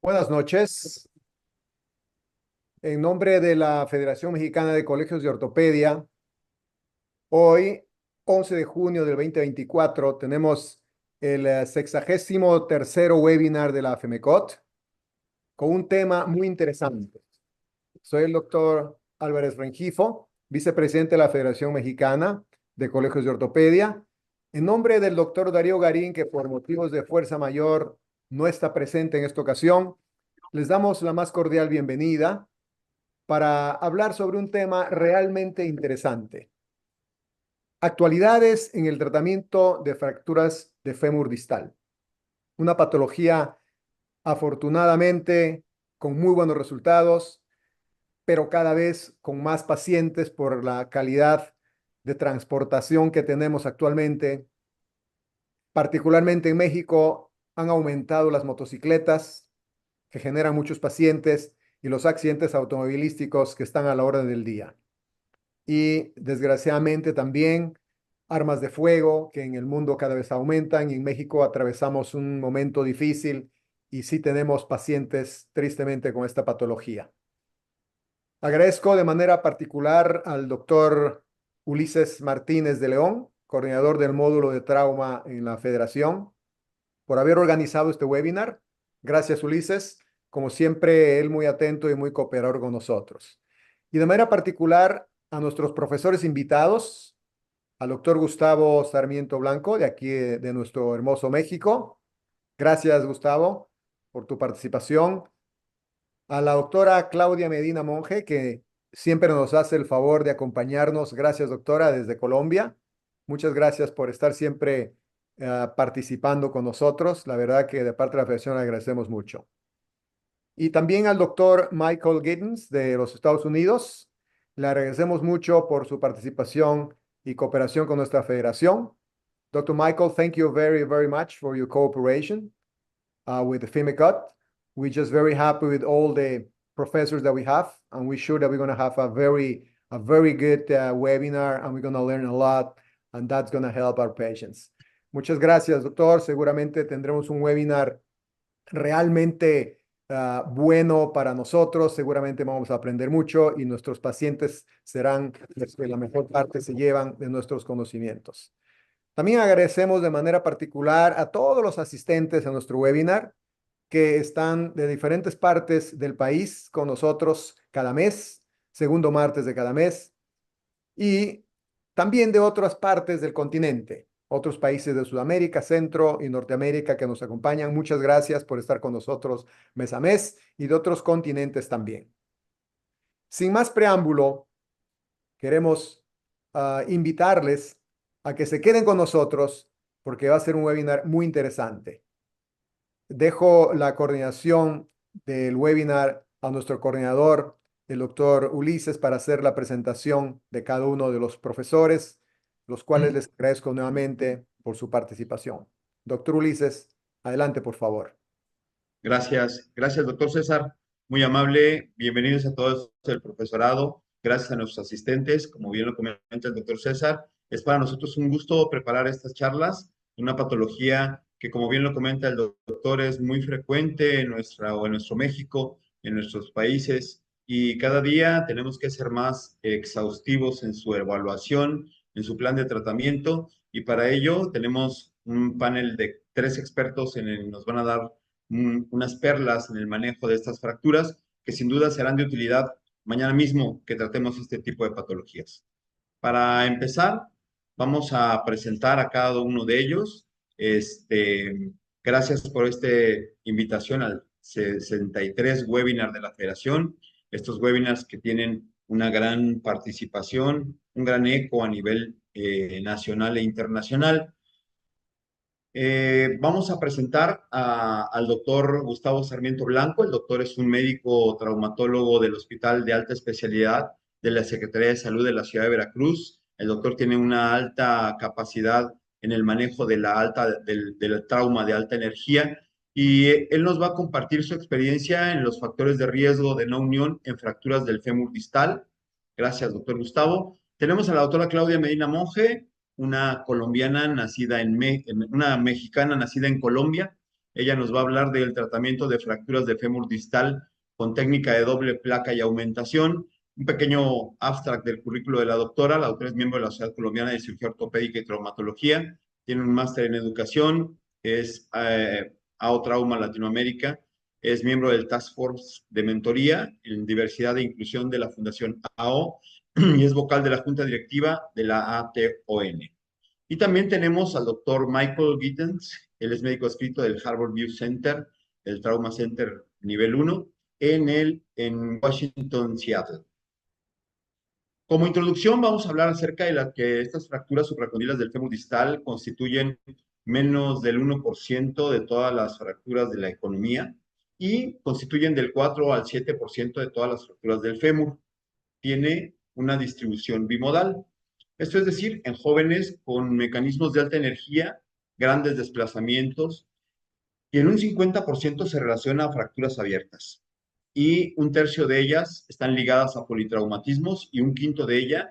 Buenas noches. En nombre de la Federación Mexicana de Colegios de Ortopedia, hoy, 11 de junio del 2024, tenemos el 63º webinar de la FEMECOT con un tema muy interesante. Soy el doctor Álvarez Rengifo, vicepresidente de la Federación Mexicana de Colegios de Ortopedia. En nombre del doctor Darío Garín, que por motivos de fuerza mayor no está presente en esta ocasión, les damos la más cordial bienvenida para hablar sobre un tema realmente interesante. Actualidades en el tratamiento de fracturas de fémur distal. Una patología, afortunadamente, con muy buenos resultados, pero cada vez con más pacientes por la calidad de transportación que tenemos actualmente. Particularmente en México, han aumentado las motocicletas que generan muchos pacientes y los accidentes automovilísticos que están a la orden del día. Y desgraciadamente también armas de fuego que en el mundo cada vez aumentan y en México atravesamos un momento difícil y sí tenemos pacientes tristemente con esta patología. Agradezco de manera particular al doctor Ulises Martínez de León, coordinador del módulo de trauma en la Federación, por haber organizado este webinar. Gracias, Ulises. Como siempre, él muy atento y muy cooperador con nosotros. Y de manera particular a nuestros profesores invitados, al doctor Gustavo Sarmiento Blanco, de aquí de nuestro hermoso México. Gracias, Gustavo, por tu participación. A la doctora Claudia Medina Monge, que siempre nos hace el favor de acompañarnos. Gracias, doctora, desde Colombia. Muchas gracias por estar siempre participando con nosotros. La verdad que de parte de la Federación agradecemos mucho. Y también al doctor Michael Giddens de los Estados Unidos. Le agradecemos mucho por su participación y cooperación con nuestra federación. Dr. Michael, thank you very, very much for your cooperation with the FIMECOT. We're just very happy with all the professors that we have, and we're sure that we're going to have a very good webinar, and we're going to learn a lot, and that's going to help our patients. Muchas gracias, doctor. Seguramente tendremos un webinar realmente bueno para nosotros. Seguramente vamos a aprender mucho y nuestros pacientes serán los que la mejor parte se llevan de nuestros conocimientos. También agradecemos de manera particular a todos los asistentes a nuestro webinar que están de diferentes partes del país con nosotros cada mes, segundo martes de cada mes, y también de otras partes del continente, otros países de Sudamérica, Centro y Norteamérica que nos acompañan. Muchas gracias por estar con nosotros mes a mes y de otros continentes también. Sin más preámbulo, queremos invitarles a que se queden con nosotros porque va a ser un webinar muy interesante. Dejo la coordinación del webinar a nuestro coordinador, el doctor Ulises, para hacer la presentación de cada uno de los profesores, los cuales les agradezco nuevamente por su participación. Doctor Ulises, adelante, por favor. Gracias, doctor César. Muy amable. Bienvenidos a todos el profesorado. Gracias a nuestros asistentes. Como bien lo comenta el doctor César, es para nosotros un gusto preparar estas charlas. Una patología que, como bien lo comenta el doctor, es muy frecuente en nuestro México, en nuestros países, y cada día tenemos que ser más exhaustivos en su evaluación, en su plan de tratamiento, y para ello tenemos un panel de 3 expertos en el que nos van a dar unas perlas en el manejo de estas fracturas que sin duda serán de utilidad mañana mismo que tratemos este tipo de patologías. Para empezar, vamos a presentar a cada uno de ellos. Gracias por esta invitación al 63 webinar de la Federación. Estos webinars que tienen una gran participación, un gran eco a nivel nacional e internacional. Vamos a presentar al doctor Gustavo Sarmiento Blanco. El doctor es un médico traumatólogo del Hospital de Alta Especialidad de la Secretaría de Salud de la Ciudad de Veracruz. El doctor tiene una alta capacidad en el manejo del trauma de alta energía y él nos va a compartir su experiencia en los factores de riesgo de no unión en fracturas del fémur distal. Gracias, doctor Gustavo. Tenemos a la doctora Claudia Medina Monge, una colombiana nacida una mexicana nacida en Colombia. Ella nos va a hablar del tratamiento de fracturas de fémur distal con técnica de doble placa y aumentación. Un pequeño abstract del currículo de la doctora. La doctora es miembro de la Sociedad Colombiana de Cirugía Ortopédica y Traumatología. Tiene un máster en educación. Es AO Trauma Latinoamérica. Es miembro del Task Force de Mentoría en Diversidad e Inclusión de la Fundación AO y es vocal de la Junta Directiva de la ATON. Y también tenemos al doctor Michael Gittens. Él es médico adscrito del Harvard View Center, el Trauma Center nivel 1, en Washington, Seattle. Como introducción, vamos a hablar acerca de que estas fracturas supracondilas del fémur distal constituyen menos del 1% de todas las fracturas de la economía y constituyen del 4 al 7% de todas las fracturas del fémur. Tiene una distribución bimodal. Esto es decir, en jóvenes con mecanismos de alta energía, grandes desplazamientos, y en un 50% se relaciona a fracturas abiertas. Y un tercio de ellas están ligadas a politraumatismos y un quinto de ellas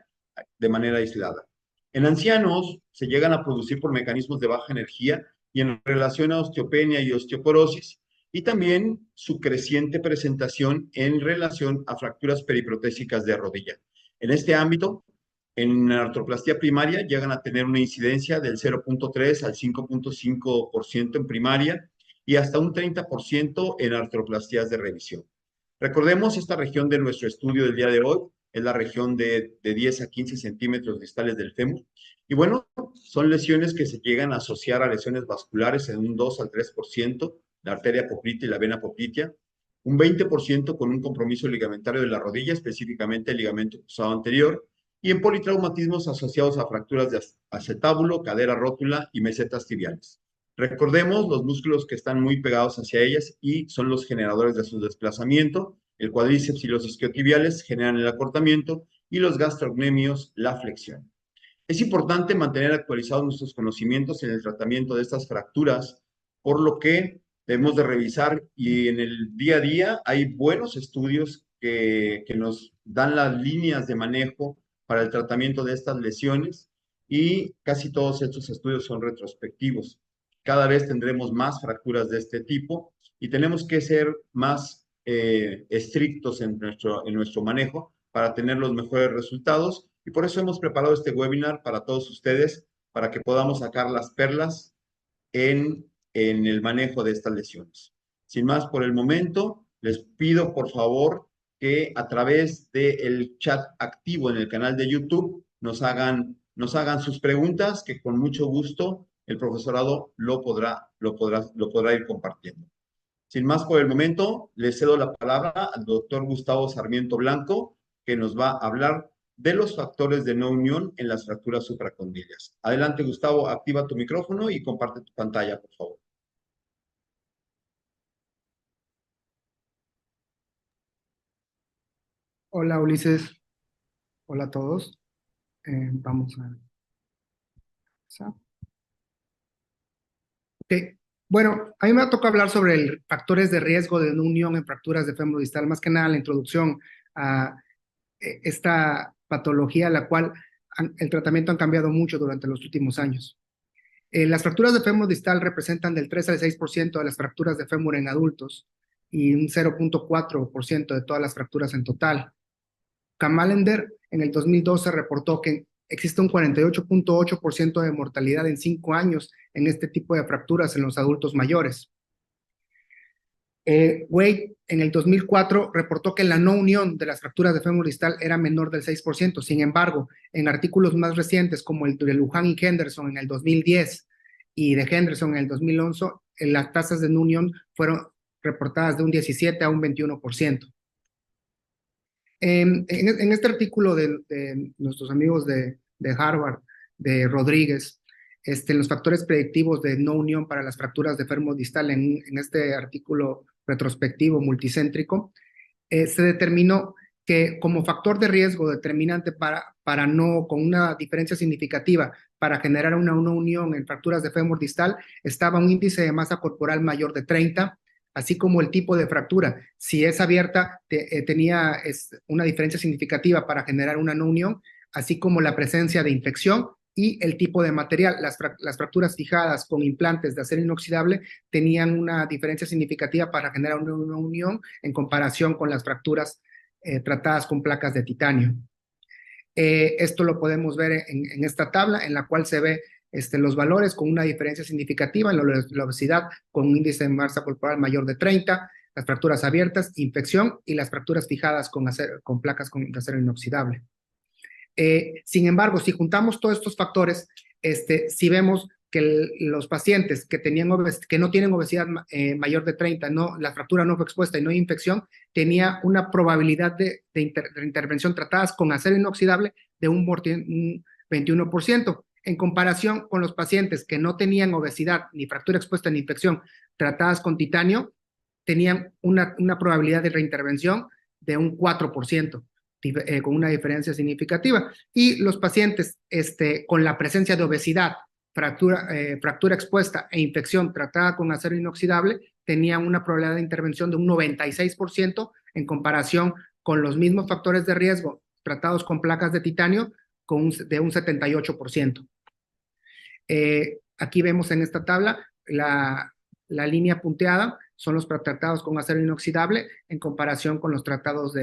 de manera aislada. En ancianos se llegan a producir por mecanismos de baja energía y en relación a osteopenia y osteoporosis, y también su creciente presentación en relación a fracturas periprotésicas de rodilla. En este ámbito, en artroplastía primaria llegan a tener una incidencia del 0.3 al 5.5% en primaria y hasta un 30% en artroplastías de revisión. Recordemos, esta región de nuestro estudio del día de hoy es la región de 10 a 15 centímetros distales del fémur. Y bueno, son lesiones que se llegan a asociar a lesiones vasculares en un 2 al 3%, la arteria poplitea y la vena poplitea, un 20% con un compromiso ligamentario de la rodilla, específicamente el ligamento cruzado anterior, y en politraumatismos asociados a fracturas de acetábulo, cadera rótula y mesetas tibiales. Recordemos los músculos que están muy pegados hacia ellas y son los generadores de su desplazamiento. El cuádriceps y los isquiotibiales generan el acortamiento y los gastrocnemios la flexión. Es importante mantener actualizados nuestros conocimientos en el tratamiento de estas fracturas, por lo que debemos de revisar y en el día a día hay buenos estudios que nos dan las líneas de manejo para el tratamiento de estas lesiones y casi todos estos estudios son retrospectivos. Cada vez tendremos más fracturas de este tipo y tenemos que ser más estrictos en nuestro manejo para tener los mejores resultados. Y por eso hemos preparado este webinar para todos ustedes, para que podamos sacar las perlas en el manejo de estas lesiones. Sin más por el momento, les pido por favor que a través del chat activo en el canal de YouTube nos hagan sus preguntas, que con mucho gusto el profesorado lo podrá ir compartiendo. Sin más por el momento, le cedo la palabra al doctor Gustavo Sarmiento Blanco, que nos va a hablar de los factores de no unión en las fracturas supracondilias. Adelante, Gustavo, activa tu micrófono y comparte tu pantalla, por favor. Hola Ulises, hola a todos. Vamos a empezar. Ok. Bueno, a mí me ha tocado hablar sobre factores de riesgo de no unión en fracturas de fémur distal, más que nada la introducción a esta patología, la cual el tratamiento ha cambiado mucho durante los últimos años. Las fracturas de fémur distal representan del 3 al 6% de las fracturas de fémur en adultos y un 0.4% de todas las fracturas en total. Kamalander en el 2012 reportó que existe un 48.8% de mortalidad en 5 años en este tipo de fracturas en los adultos mayores. Wade en el 2004 reportó que la no unión de las fracturas de fémur distal era menor del 6%. Sin embargo, en artículos más recientes como el de Lujan y Henderson en el 2010 y de Henderson en el 2011, las tasas de no unión fueron reportadas de un 17 a un 21%. En este artículo de nuestros amigos de Harvard, de Rodríguez, los factores predictivos de no unión para las fracturas de fémur distal, en este artículo retrospectivo multicéntrico, se determinó que como factor de riesgo determinante para no, con una diferencia significativa para generar una no unión en fracturas de fémur distal, estaba un índice de masa corporal mayor de 30, así como el tipo de fractura. Si es abierta, tenía una diferencia significativa para generar una no unión, así como la presencia de infección y el tipo de material. Las fracturas fijadas con implantes de acero inoxidable tenían una diferencia significativa para generar una unión en comparación con las fracturas tratadas con placas de titanio. Esto lo podemos ver en esta tabla, en la cual se ve los valores con una diferencia significativa en la obesidad con un índice de masa corporal mayor de 30, las fracturas abiertas, infección, y las fracturas fijadas con placas de acero inoxidable. Sin embargo, si juntamos todos estos factores, si vemos que los pacientes que no tienen obesidad mayor de 30, la fractura no fue expuesta y no hay infección, tenía una probabilidad de intervención tratadas con acero inoxidable de un 21%, en comparación con los pacientes que no tenían obesidad ni fractura expuesta ni infección tratadas con titanio, tenían una probabilidad de reintervención de un 4%. Con una diferencia significativa. Y los pacientes con la presencia de obesidad, fractura expuesta e infección tratada con acero inoxidable tenían una probabilidad de intervención de un 96% en comparación con los mismos factores de riesgo tratados con placas de titanio de un 78%. Aquí vemos en esta tabla la línea punteada son los tratados con acero inoxidable en comparación con los tratados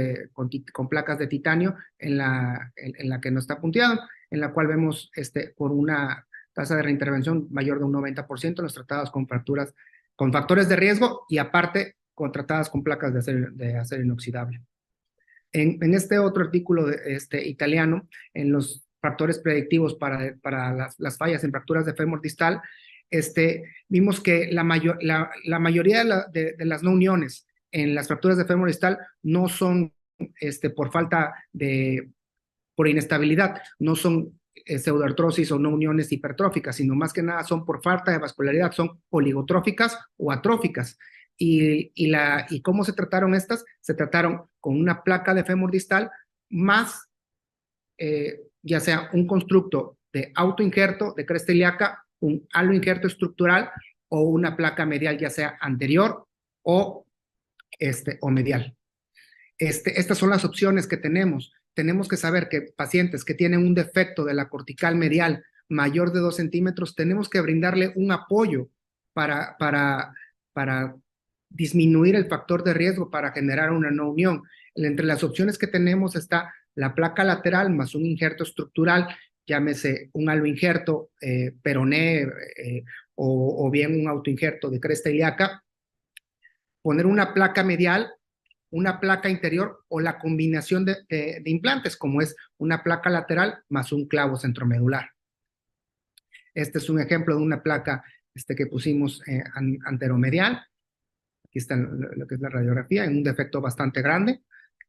con placas de titanio en la que no está punteado, en la cual vemos por una tasa de reintervención mayor de un 90% los tratados con factores de riesgo y aparte con tratadas con placas de acero inoxidable. En este otro artículo italiano, en los factores predictivos para las fallas en fracturas de fémur distal, vimos que la mayoría de las no uniones en las fracturas de fémur distal no son por inestabilidad, no son pseudoartrosis o no uniones hipertróficas, sino más que nada son por falta de vascularidad, son oligotróficas o atróficas. ¿Y cómo se trataron estas? Se trataron con una placa de fémur distal más ya sea un constructo de autoinjerto de cresta ilíaca, un aloinjerto estructural o una placa medial, ya sea anterior o medial. Estas son las opciones que tenemos. Tenemos que saber que pacientes que tienen un defecto de la cortical medial mayor de 2 centímetros, tenemos que brindarle un apoyo para disminuir el factor de riesgo para generar una no unión. Entre las opciones que tenemos está la placa lateral más un injerto estructural, llámese un aloinjerto peroné o bien un autoinjerto de cresta ilíaca, poner una placa medial, una placa interior o la combinación de implantes, como es una placa lateral más un clavo centromedular. Este es un ejemplo de una placa que pusimos anteromedial. Aquí está lo que es la radiografía, en un defecto bastante grande,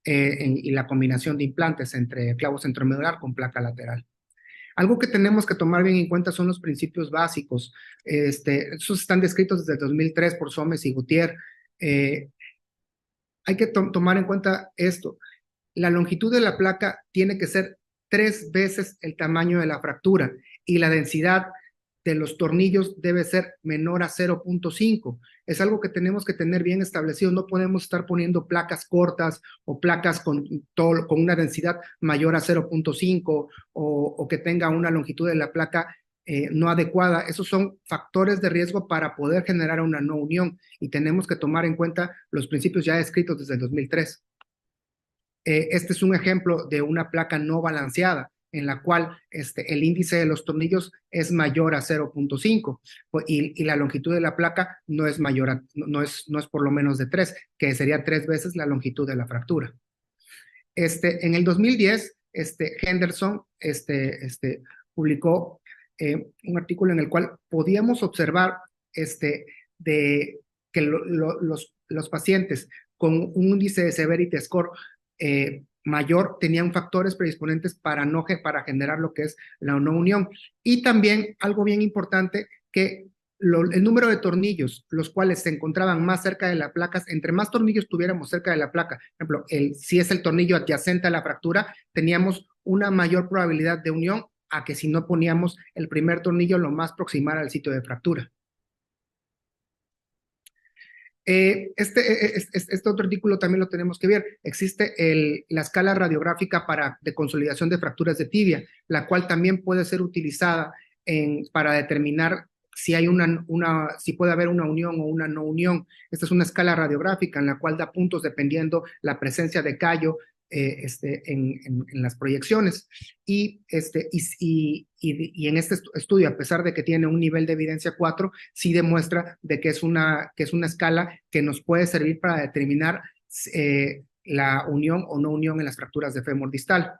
y la combinación de implantes entre clavo centromedular con placa lateral. Algo que tenemos que tomar bien en cuenta son los principios básicos. Esos están descritos desde el 2003 por Somes y Gutiérrez. Hay que tomar en cuenta esto. La longitud de la placa tiene que ser 3 veces el tamaño de la fractura y la densidad de los tornillos debe ser menor a 0.5. Es algo que tenemos que tener bien establecido. No podemos estar poniendo placas cortas o placas con una densidad mayor a 0.5 o que tenga una longitud de la placa no adecuada. Esos son factores de riesgo para poder generar una no unión y tenemos que tomar en cuenta los principios ya descritos desde el 2003. Este es un ejemplo de una placa no balanceada en la cual el índice de los tornillos es mayor a 0.5 y la longitud de la placa no es mayor no es por lo menos de 3, que sería 3 veces la longitud de la fractura. En el 2010, Henderson publicó un artículo en el cual podíamos observar de que los pacientes con un índice de severity score mayor tenían factores predisponentes para generar lo que es la no unión. Y también algo bien importante, que el número de tornillos, los cuales se encontraban más cerca de la placa, entre más tornillos tuviéramos cerca de la placa, por ejemplo, si es el tornillo adyacente a la fractura, teníamos una mayor probabilidad de unión a que si no poníamos el primer tornillo lo más proximal al sitio de fractura. Este otro artículo también lo tenemos que ver. Existe la escala radiográfica de consolidación de fracturas de tibia, la cual también puede ser utilizada para determinar si si puede haber una unión o una no unión. Esta es una escala radiográfica en la cual da puntos dependiendo la presencia de callo en las proyecciones. Y en este estudio, a pesar de que tiene un nivel de evidencia 4, sí demuestra de que es una escala que nos puede servir para determinar la unión o no unión en las fracturas de fémur distal.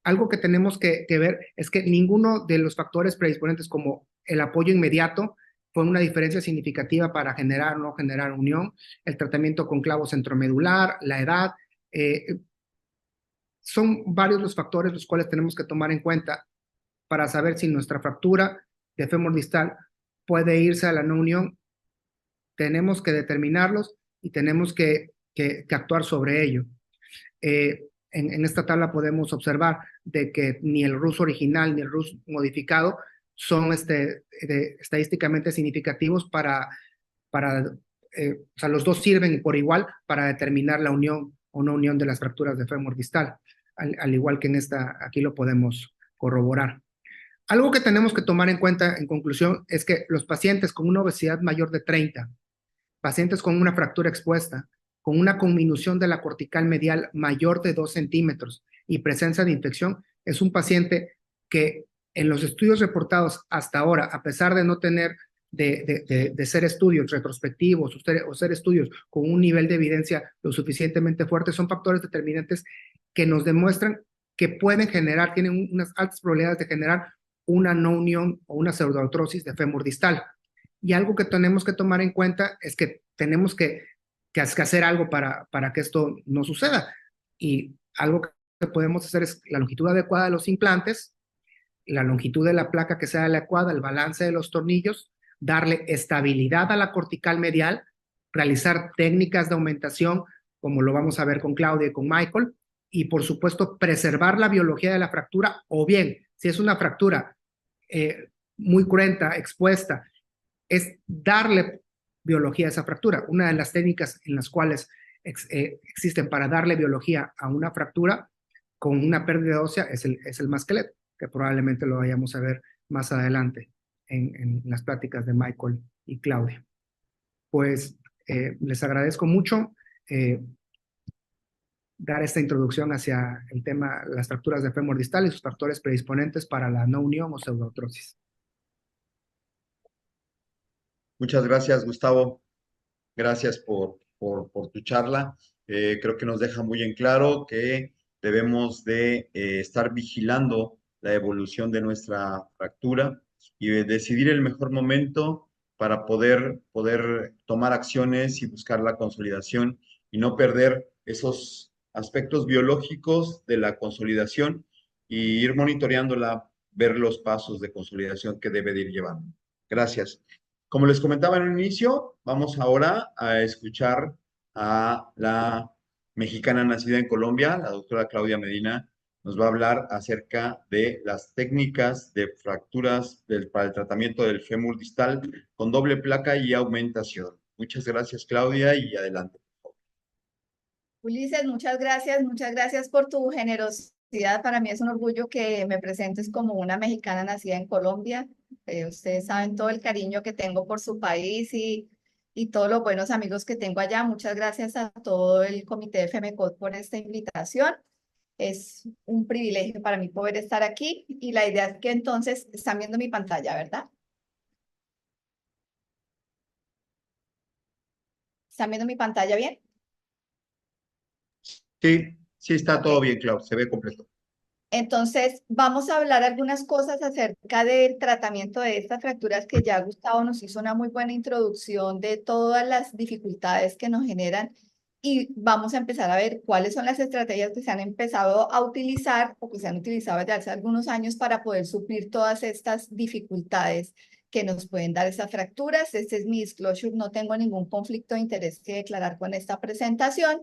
Algo que tenemos que ver es que ninguno de los factores predisponentes, como el apoyo inmediato, fue una diferencia significativa para generar o no generar unión. El tratamiento con clavo centromedular, la edad, son varios los factores los cuales tenemos que tomar en cuenta para saber si nuestra fractura de fémur distal puede irse a la no unión. Tenemos que determinarlos y tenemos que actuar sobre ello. En esta tabla podemos observar de que ni el RUS original ni el RUS modificado son estadísticamente significativos o sea, los dos sirven por igual para determinar la unión o no unión de las fracturas de fémur distal, al igual que aquí lo podemos corroborar. Algo que tenemos que tomar en cuenta en conclusión es que los pacientes con una obesidad mayor de 30, pacientes con una fractura expuesta, con una conminución de la cortical medial mayor de 2 centímetros y presencia de infección, es un paciente que en los estudios reportados hasta ahora, a pesar de no tener de ser estudios retrospectivos o ser estudios con un nivel de evidencia lo suficientemente fuerte, son factores determinantes que nos demuestran que pueden generar, tienen unas altas probabilidades de generar una no unión o una pseudoartrosis de fémur distal. Y algo que tenemos que tomar en cuenta es que tenemos que hacer algo para que esto no suceda. Y algo que podemos hacer es la longitud adecuada de los implantes, la longitud de la placa que sea adecuada, el balance de los tornillos, darle estabilidad a la cortical medial, realizar técnicas de aumentación, como lo vamos a ver con Claudia y con Michael, y por supuesto preservar la biología de la fractura, o bien, si es una fractura muy cruenta, expuesta, es darle biología a esa fractura. Una de las técnicas en las cuales existen para darle biología a una fractura con una pérdida ósea es el masquelet, que probablemente lo vayamos a ver más adelante en las pláticas de Michael y Claudia. Pues les agradezco mucho dar esta introducción hacia el tema de las fracturas de fémur distal y sus factores predisponentes para la no unión o pseudoartrosis. Muchas gracias, Gustavo. Gracias por tu charla. Creo que nos deja muy en claro que debemos de estar vigilando la evolución de nuestra fractura y de decidir el mejor momento para poder tomar acciones y buscar la consolidación y no perder esos aspectos biológicos de la consolidación y ir monitoreándola, ver los pasos de consolidación que debe de ir llevando. Gracias. Como les comentaba en un inicio, vamos ahora a escuchar a la mexicana nacida en Colombia, la doctora Claudia Medina, nos va a hablar acerca de las técnicas de fracturas para el tratamiento del fémur distal con doble placa y aumentación. Muchas gracias, Claudia, y adelante. Ulises, muchas gracias por tu generosidad. Para mí es un orgullo que me presentes como una mexicana nacida en Colombia. Ustedes saben todo el cariño que tengo por su país y todos los buenos amigos que tengo allá. Muchas gracias a todo el comité de FEMECOT por esta invitación. Es un privilegio para mí poder estar aquí y la idea es que entonces están viendo mi pantalla, ¿verdad? ¿Están viendo mi pantalla bien? Sí, está todo bien, Claudia, se ve completo. Entonces, vamos a hablar algunas cosas acerca del tratamiento de estas fracturas que ya Gustavo nos hizo una muy buena introducción de todas las dificultades que nos generan y vamos a empezar a ver cuáles son las estrategias que se han empezado a utilizar o que se han utilizado desde hace algunos años para poder suplir todas estas dificultades que nos pueden dar esas fracturas. Este es mi disclosure, no tengo ningún conflicto de interés que declarar con esta presentación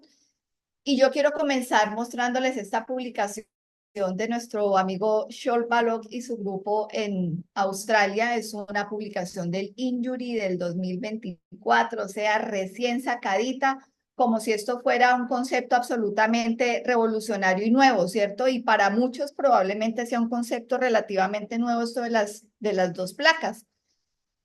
y yo quiero comenzar mostrándoles esta publicación de nuestro amigo Scholl Balog y su grupo en Australia. Es una publicación del Injury del 2024, o sea, recién sacadita, como si esto fuera un concepto absolutamente revolucionario y nuevo, ¿cierto? Y para muchos probablemente sea un concepto relativamente nuevo esto de las dos placas.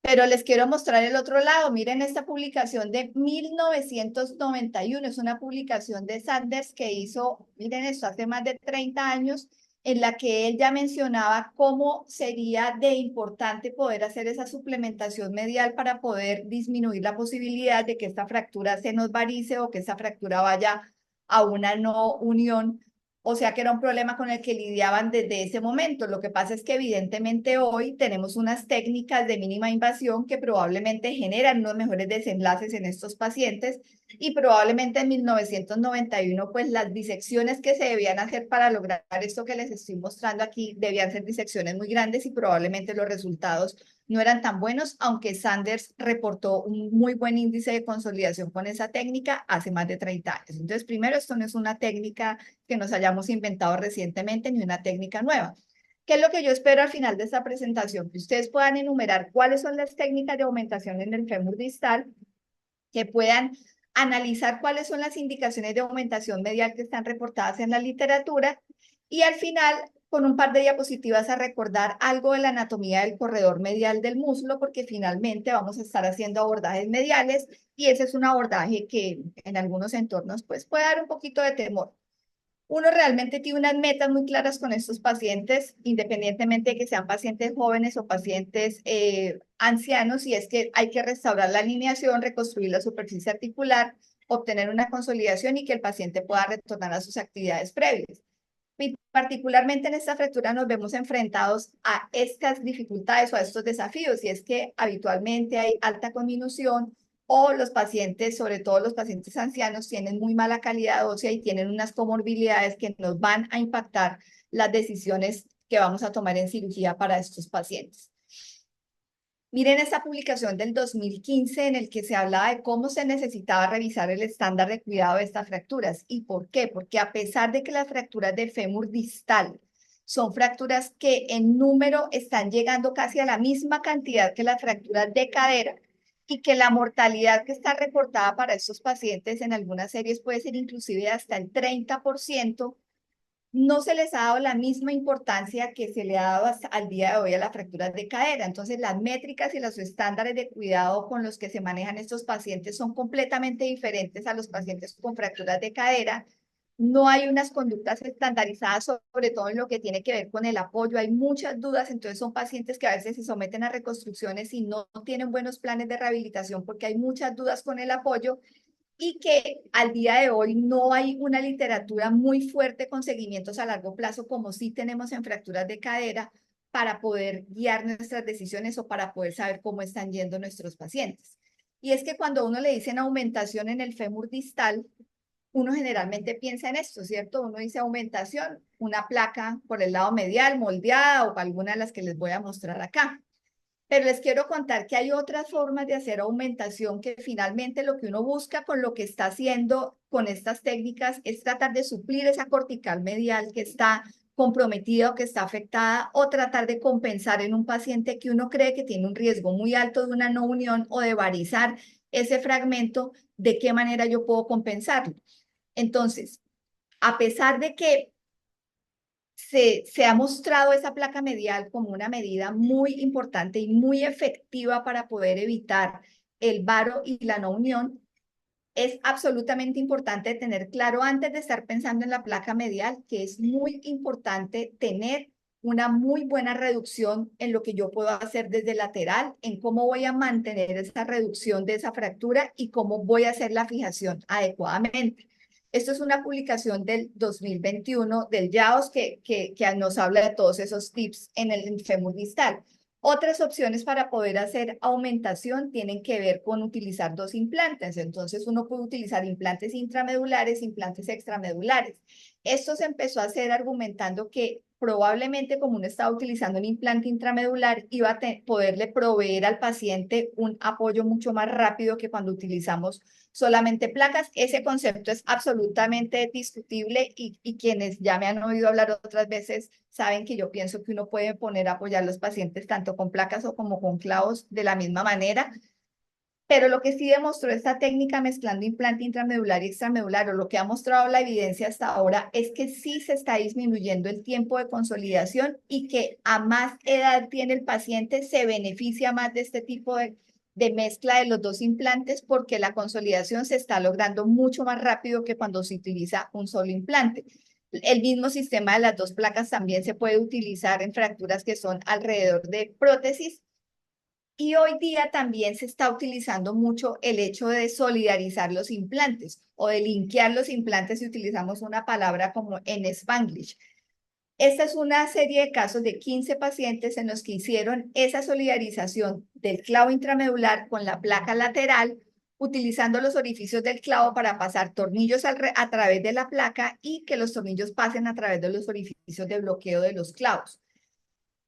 Pero les quiero mostrar el otro lado. Miren esta publicación de 1991. Es una publicación de Sanders que hizo, miren esto, hace más de 30 años, en la que él ya mencionaba cómo sería de importante poder hacer esa suplementación medial para poder disminuir la posibilidad de que esta fractura se nos varice o que esta fractura vaya a una no unión. O sea que era un problema con el que lidiaban desde ese momento. Lo que pasa es que evidentemente hoy tenemos unas técnicas de mínima invasión que probablemente generan unos mejores desenlaces en estos pacientes y probablemente en 1991 pues las disecciones que se debían hacer para lograr esto que les estoy mostrando aquí debían ser disecciones muy grandes y probablemente los resultados no eran tan buenos, aunque Sanders reportó un muy buen índice de consolidación con esa técnica hace más de 30 años. Entonces, primero, esto no es una técnica que nos hayamos inventado recientemente ni una técnica nueva. ¿Qué es lo que yo espero al final de esta presentación? Que ustedes puedan enumerar cuáles son las técnicas de aumentación en el fémur distal, que puedan analizar cuáles son las indicaciones de aumentación medial que están reportadas en la literatura y al final, con un par de diapositivas, a recordar algo de la anatomía del corredor medial del muslo, porque finalmente vamos a estar haciendo abordajes mediales y ese es un abordaje que en algunos entornos pues, puede dar un poquito de temor. Uno realmente tiene unas metas muy claras con estos pacientes, independientemente de que sean pacientes jóvenes o pacientes ancianos, y es que hay que restaurar la alineación, reconstruir la superficie articular, obtener una consolidación y que el paciente pueda retornar a sus actividades previas. Y particularmente en esta fractura nos vemos enfrentados a estas dificultades o a estos desafíos, y es que habitualmente hay alta conminución o los pacientes, sobre todo los pacientes ancianos, tienen muy mala calidad ósea y tienen unas comorbilidades que nos van a impactar las decisiones que vamos a tomar en cirugía para estos pacientes. Miren esta publicación del 2015 en el que se hablaba de cómo se necesitaba revisar el estándar de cuidado de estas fracturas. ¿Y por qué? Porque a pesar de que las fracturas del fémur distal son fracturas que en número están llegando casi a la misma cantidad que las fracturas de cadera y que la mortalidad que está reportada para estos pacientes en algunas series puede ser inclusive hasta el 30%, no se les ha dado la misma importancia que se le ha dado hasta al día de hoy a las fracturas de cadera. Entonces, las métricas y los estándares de cuidado con los que se manejan estos pacientes son completamente diferentes a los pacientes con fracturas de cadera. No hay unas conductas estandarizadas, sobre todo en lo que tiene que ver con el apoyo. Hay muchas dudas, entonces son pacientes que a veces se someten a reconstrucciones y no tienen buenos planes de rehabilitación porque hay muchas dudas con el apoyo y que al día de hoy no hay una literatura muy fuerte con seguimientos a largo plazo como sí tenemos en fracturas de cadera para poder guiar nuestras decisiones o para poder saber cómo están yendo nuestros pacientes. Y es que cuando uno le dicen aumentación en el fémur distal, uno generalmente piensa en esto, ¿cierto? Uno dice aumentación, una placa por el lado medial moldeada o alguna de las que les voy a mostrar acá. Pero les quiero contar que hay otras formas de hacer aumentación que finalmente lo que uno busca con lo que está haciendo con estas técnicas es tratar de suplir esa cortical medial que está comprometida o que está afectada o tratar de compensar en un paciente que uno cree que tiene un riesgo muy alto de una no unión o de varizar ese fragmento, ¿de qué manera yo puedo compensarlo? Entonces, a pesar de que se ha mostrado esa placa medial como una medida muy importante y muy efectiva para poder evitar el varo y la no unión, es absolutamente importante tener claro antes de estar pensando en la placa medial que es muy importante tener una muy buena reducción en lo que yo puedo hacer desde lateral, en cómo voy a mantener esa reducción de esa fractura y cómo voy a hacer la fijación adecuadamente. Esto es una publicación del 2021 del YAOS que nos habla de todos esos tips en el fémur distal. Otras opciones para poder hacer aumentación tienen que ver con utilizar dos implantes. Entonces, uno puede utilizar implantes intramedulares, implantes extramedulares. Esto se empezó a hacer argumentando que probablemente como uno estaba utilizando un implante intramedular, iba a poderle proveer al paciente un apoyo mucho más rápido que cuando utilizamos solamente placas. Ese concepto es absolutamente discutible y quienes ya me han oído hablar otras veces saben que yo pienso que uno puede poner a apoyar a los pacientes tanto con placas o como con clavos de la misma manera. Pero lo que sí demostró esta técnica mezclando implante intramedular y extramedular, o lo que ha mostrado la evidencia hasta ahora, es que sí se está disminuyendo el tiempo de consolidación y que a más edad tiene el paciente, se beneficia más de este tipo de mezcla de los dos implantes porque la consolidación se está logrando mucho más rápido que cuando se utiliza un solo implante. El mismo sistema de las dos placas también se puede utilizar en fracturas que son alrededor de prótesis. Y hoy día también se está utilizando mucho el hecho de solidarizar los implantes o de linkear los implantes si utilizamos una palabra como en Spanglish. Esta es una serie de casos de 15 pacientes en los que hicieron esa solidarización del clavo intramedular con la placa lateral, utilizando los orificios del clavo para pasar tornillos a través de la placa y que los tornillos pasen a través de los orificios de bloqueo de los clavos.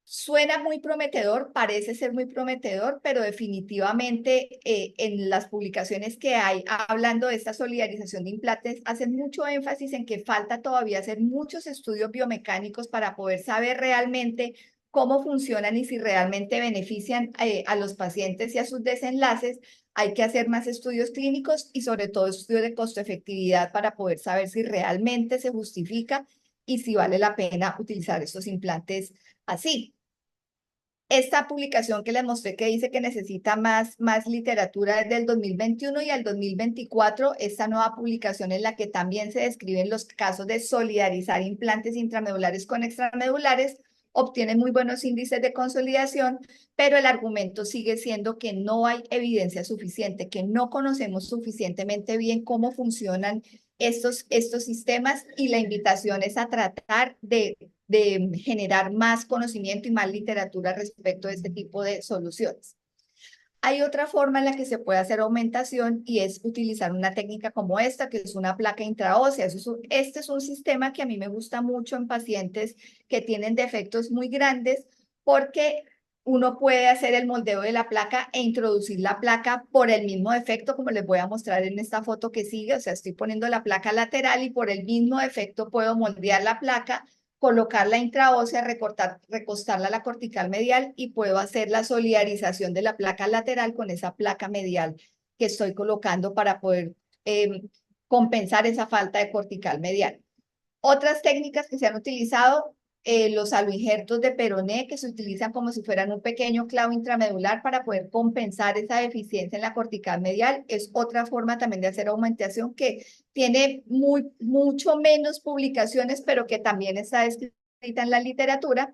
Suena muy prometedor, parece ser muy prometedor, pero definitivamente en las publicaciones que hay hablando de esta solidarización de implantes, hacen mucho énfasis en que falta todavía hacer muchos estudios biomecánicos para poder saber realmente cómo funcionan y si realmente benefician a los pacientes y a sus desenlaces. Hay que hacer más estudios clínicos y sobre todo estudios de costo-efectividad para poder saber si realmente se justifica y si vale la pena utilizar estos implantes así. Esta publicación que les mostré que dice que necesita más literatura es del 2021 y al 2024, esta nueva publicación en la que también se describen los casos de solidarizar implantes intramedulares con extramedulares, obtiene muy buenos índices de consolidación, pero el argumento sigue siendo que no hay evidencia suficiente, que no conocemos suficientemente bien cómo funcionan estos sistemas y la invitación es a tratar de generar más conocimiento y más literatura respecto a este tipo de soluciones. Hay otra forma en la que se puede hacer aumentación y es utilizar una técnica como esta, que es una placa intraósea. Este es un sistema que a mí me gusta mucho en pacientes que tienen defectos muy grandes porque uno puede hacer el moldeo de la placa e introducir la placa por el mismo defecto, como les voy a mostrar en esta foto que sigue. O sea, estoy poniendo la placa lateral y por el mismo defecto puedo moldear la placa, colocarla intraósea, recostarla a la cortical medial y puedo hacer la solidarización de la placa lateral con esa placa medial que estoy colocando para poder compensar esa falta de cortical medial. Otras técnicas que se han utilizado, los aloinjertos de peroné, que se utilizan como si fueran un pequeño clavo intramedular para poder compensar esa deficiencia en la cortical medial, es otra forma también de hacer aumentación que tiene mucho menos publicaciones, pero que también está escrita en la literatura.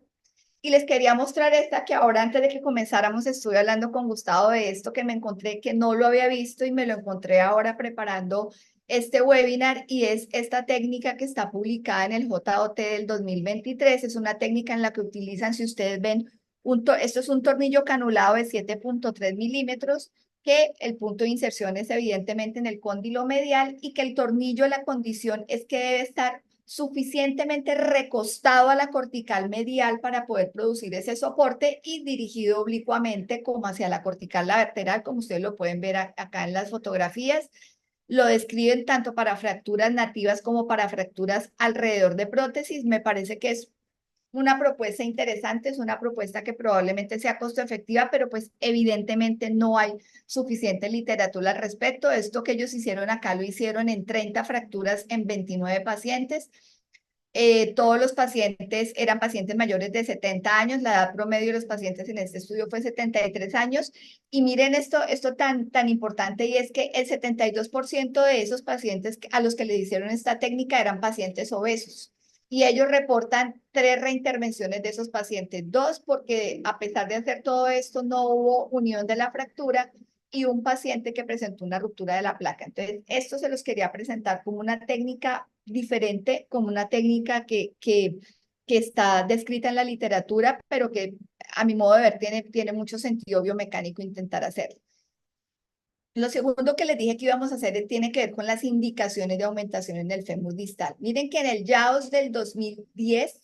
Y les quería mostrar esta que ahora antes de que comenzáramos estuve hablando con Gustavo de esto que me encontré, que no lo había visto y me lo encontré ahora preparando este webinar y es esta técnica que está publicada en el JOT del 2023. Es una técnica en la que utilizan, si ustedes ven, esto es un tornillo canulado de 7.3 milímetros que el punto de inserción es evidentemente en el cóndilo medial y que el tornillo, la condición es que debe estar suficientemente recostado a la cortical medial para poder producir ese soporte y dirigido oblicuamente como hacia la cortical lateral, como ustedes lo pueden ver acá en las fotografías. Lo describen tanto para fracturas nativas como para fracturas alrededor de prótesis. Me parece que es una propuesta interesante, es una propuesta que probablemente sea costo efectiva, pero pues evidentemente no hay suficiente literatura al respecto. Esto que ellos hicieron acá lo hicieron en 30 fracturas en 29 pacientes. Todos los pacientes eran pacientes mayores de 70 años, la edad promedio de los pacientes en este estudio fue 73 años. Y miren esto tan importante y es que el 72% de esos pacientes a los que le hicieron esta técnica eran pacientes obesos. Y ellos reportan 3 reintervenciones de esos pacientes, 2 porque a pesar de hacer todo esto no hubo unión de la fractura y un paciente que presentó una ruptura de la placa. Entonces, esto se los quería presentar como una técnica diferente, como una técnica que está descrita en la literatura, pero que a mi modo de ver tiene mucho sentido biomecánico intentar hacerlo. Lo segundo que les dije que íbamos a hacer tiene que ver con las indicaciones de aumentación en el fémur distal. Miren que en el JAWS del 2010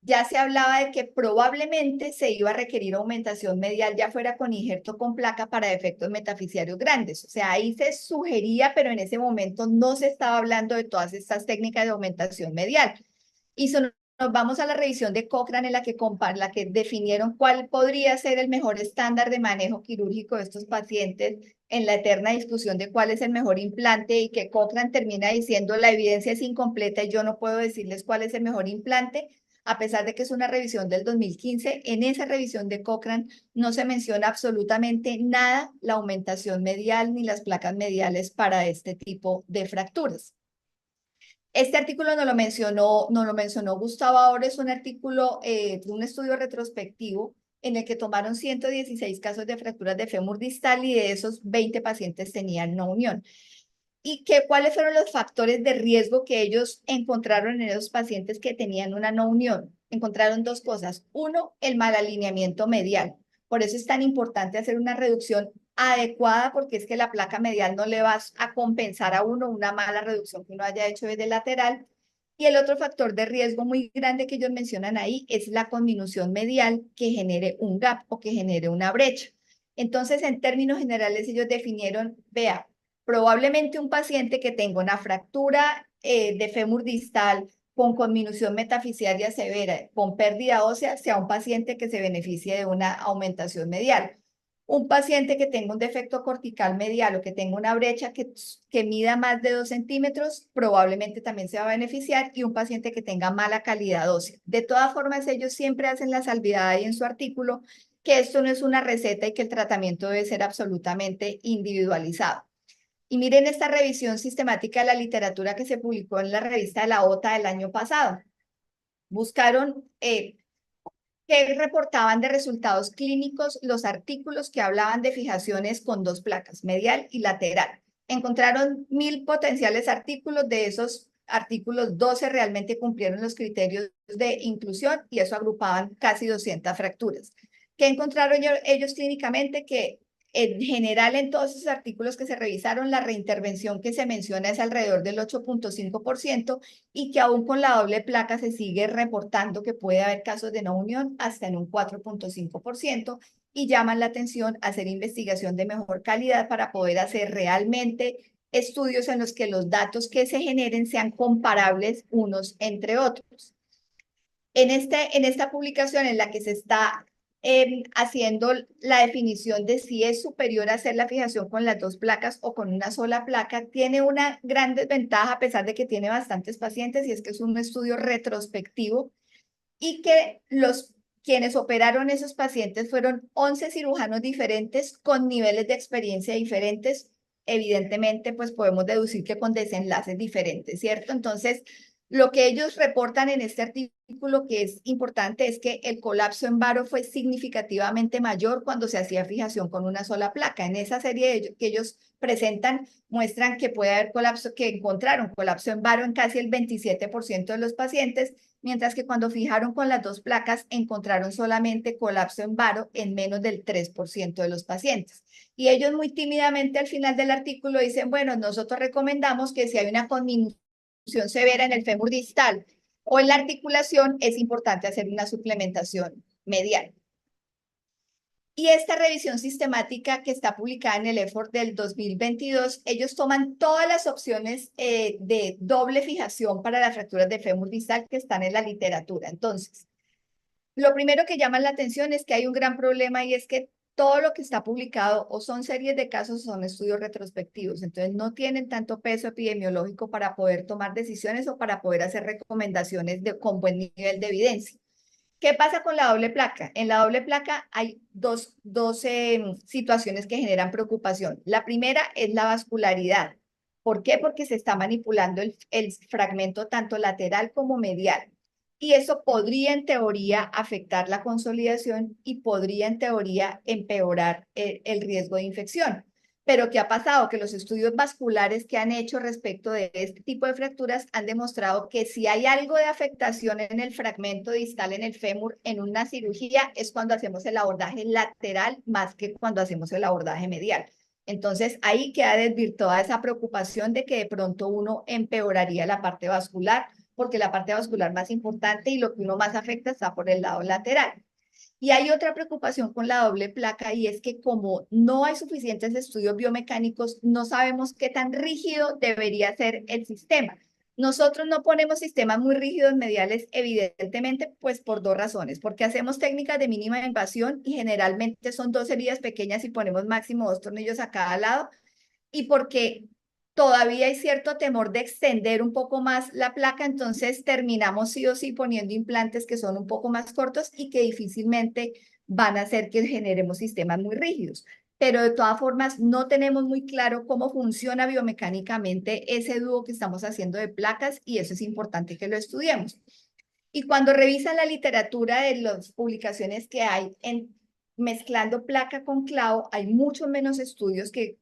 ya se hablaba de que probablemente se iba a requerir aumentación medial, ya fuera con injerto con placa para defectos metafisiarios grandes. O sea, ahí se sugería, pero en ese momento no se estaba hablando de todas estas técnicas de aumentación medial. Y nos vamos a la revisión de Cochrane en la que definieron cuál podría ser el mejor estándar de manejo quirúrgico de estos pacientes en la eterna discusión de cuál es el mejor implante, y que Cochrane termina diciendo la evidencia es incompleta y yo no puedo decirles cuál es el mejor implante, a pesar de que es una revisión del 2015. En esa revisión de Cochrane no se menciona absolutamente nada la aumentación medial ni las placas mediales para este tipo de fracturas. Este artículo no lo mencionó Gustavo ahora, es un artículo de un estudio retrospectivo en el que tomaron 116 casos de fracturas de fémur distal y de esos 20 pacientes tenían no unión. ¿Y cuáles fueron los factores de riesgo que ellos encontraron en esos pacientes que tenían una no unión? Encontraron dos cosas. Uno, el mal alineamiento medial. Por eso es tan importante hacer una reducción adecuada, porque es que la placa medial no le va a compensar a uno una mala reducción que uno haya hecho desde lateral. Y el otro factor de riesgo muy grande que ellos mencionan ahí es la conminución medial que genere un gap o que genere una brecha. Entonces, en términos generales, ellos definieron, vea, probablemente un paciente que tenga una fractura de fémur distal con conminución metafisiaria severa, con pérdida ósea, sea un paciente que se beneficie de una aumentación medial. Un paciente que tenga un defecto cortical medial o que tenga una brecha que mida más de 2 centímetros, probablemente también se va a beneficiar, y un paciente que tenga mala calidad ósea. De todas formas, ellos siempre hacen la salvedad ahí en su artículo que esto no es una receta y que el tratamiento debe ser absolutamente individualizado. Y miren esta revisión sistemática de la literatura que se publicó en la revista de la OTA del año pasado. Buscaron qué reportaban de resultados clínicos los artículos que hablaban de fijaciones con dos placas, medial y lateral. Encontraron 1000 potenciales artículos. De esos artículos, 12 realmente cumplieron los criterios de inclusión, y eso agrupaban casi 200 fracturas. ¿Qué encontraron ellos clínicamente? Que en general, en todos esos artículos que se revisaron, la reintervención que se menciona es alrededor del 8.5%, y que aún con la doble placa se sigue reportando que puede haber casos de no unión hasta en un 4.5%, y llaman la atención a hacer investigación de mejor calidad para poder hacer realmente estudios en los que los datos que se generen sean comparables unos entre otros. En esta publicación en la que se está haciendo la definición de si es superior a hacer la fijación con las dos placas o con una sola placa, tiene una gran desventaja a pesar de que tiene bastantes pacientes, y es que es un estudio retrospectivo, y que quienes operaron esos pacientes fueron 11 cirujanos diferentes con niveles de experiencia diferentes. Evidentemente, pues podemos deducir que con desenlaces diferentes, ¿cierto? Entonces, lo que ellos reportan en este artículo que es importante es que el colapso en varo fue significativamente mayor cuando se hacía fijación con una sola placa. En esa serie que ellos presentan, muestran que puede haber colapso, que encontraron colapso en varo en casi el 27% de los pacientes, mientras que cuando fijaron con las dos placas encontraron solamente colapso en varo en menos del 3% de los pacientes. Y ellos muy tímidamente al final del artículo dicen, bueno, nosotros recomendamos que si hay una conminución severa en el fémur distal o en la articulación, es importante hacer una suplementación medial. Y esta revisión sistemática que está publicada en el EFORT del 2022, ellos toman todas las opciones de doble fijación para las fracturas de fémur distal que están en la literatura. Entonces, lo primero que llama la atención es que hay un gran problema, y es que todo lo que está publicado o son series de casos o son estudios retrospectivos. Entonces, no tienen tanto peso epidemiológico para poder tomar decisiones o para poder hacer recomendaciones con buen nivel de evidencia. ¿Qué pasa con la doble placa? En la doble placa hay dos situaciones que generan preocupación. La primera es la vascularidad. ¿Por qué? Porque se está manipulando el fragmento tanto lateral como medial. Y eso podría en teoría afectar la consolidación y podría en teoría empeorar el riesgo de infección. Pero ¿qué ha pasado? Que los estudios vasculares que han hecho respecto de este tipo de fracturas han demostrado que si hay algo de afectación en el fragmento distal en el fémur en una cirugía, es cuando hacemos el abordaje lateral más que cuando hacemos el abordaje medial. Entonces, ahí queda desvirtuada esa preocupación de que de pronto uno empeoraría la parte vascular, porque la parte vascular más importante y lo que uno más afecta está por el lado lateral. Y hay otra preocupación con la doble placa y es que como no hay suficientes estudios biomecánicos, no sabemos qué tan rígido debería ser el sistema. Nosotros no ponemos sistemas muy rígidos mediales, evidentemente, pues por dos razones, porque hacemos técnicas de mínima invasión y generalmente son dos heridas pequeñas y ponemos máximo 2 tornillos a cada lado, y porque todavía hay cierto temor de extender un poco más la placa, entonces terminamos sí o sí poniendo implantes que son un poco más cortos y que difícilmente van a hacer que generemos sistemas muy rígidos. Pero de todas formas, no tenemos muy claro cómo funciona biomecánicamente ese dúo que estamos haciendo de placas y eso es importante que lo estudiemos. Y cuando revisan la literatura de las publicaciones que hay en mezclando placa con clavo, hay mucho menos estudios que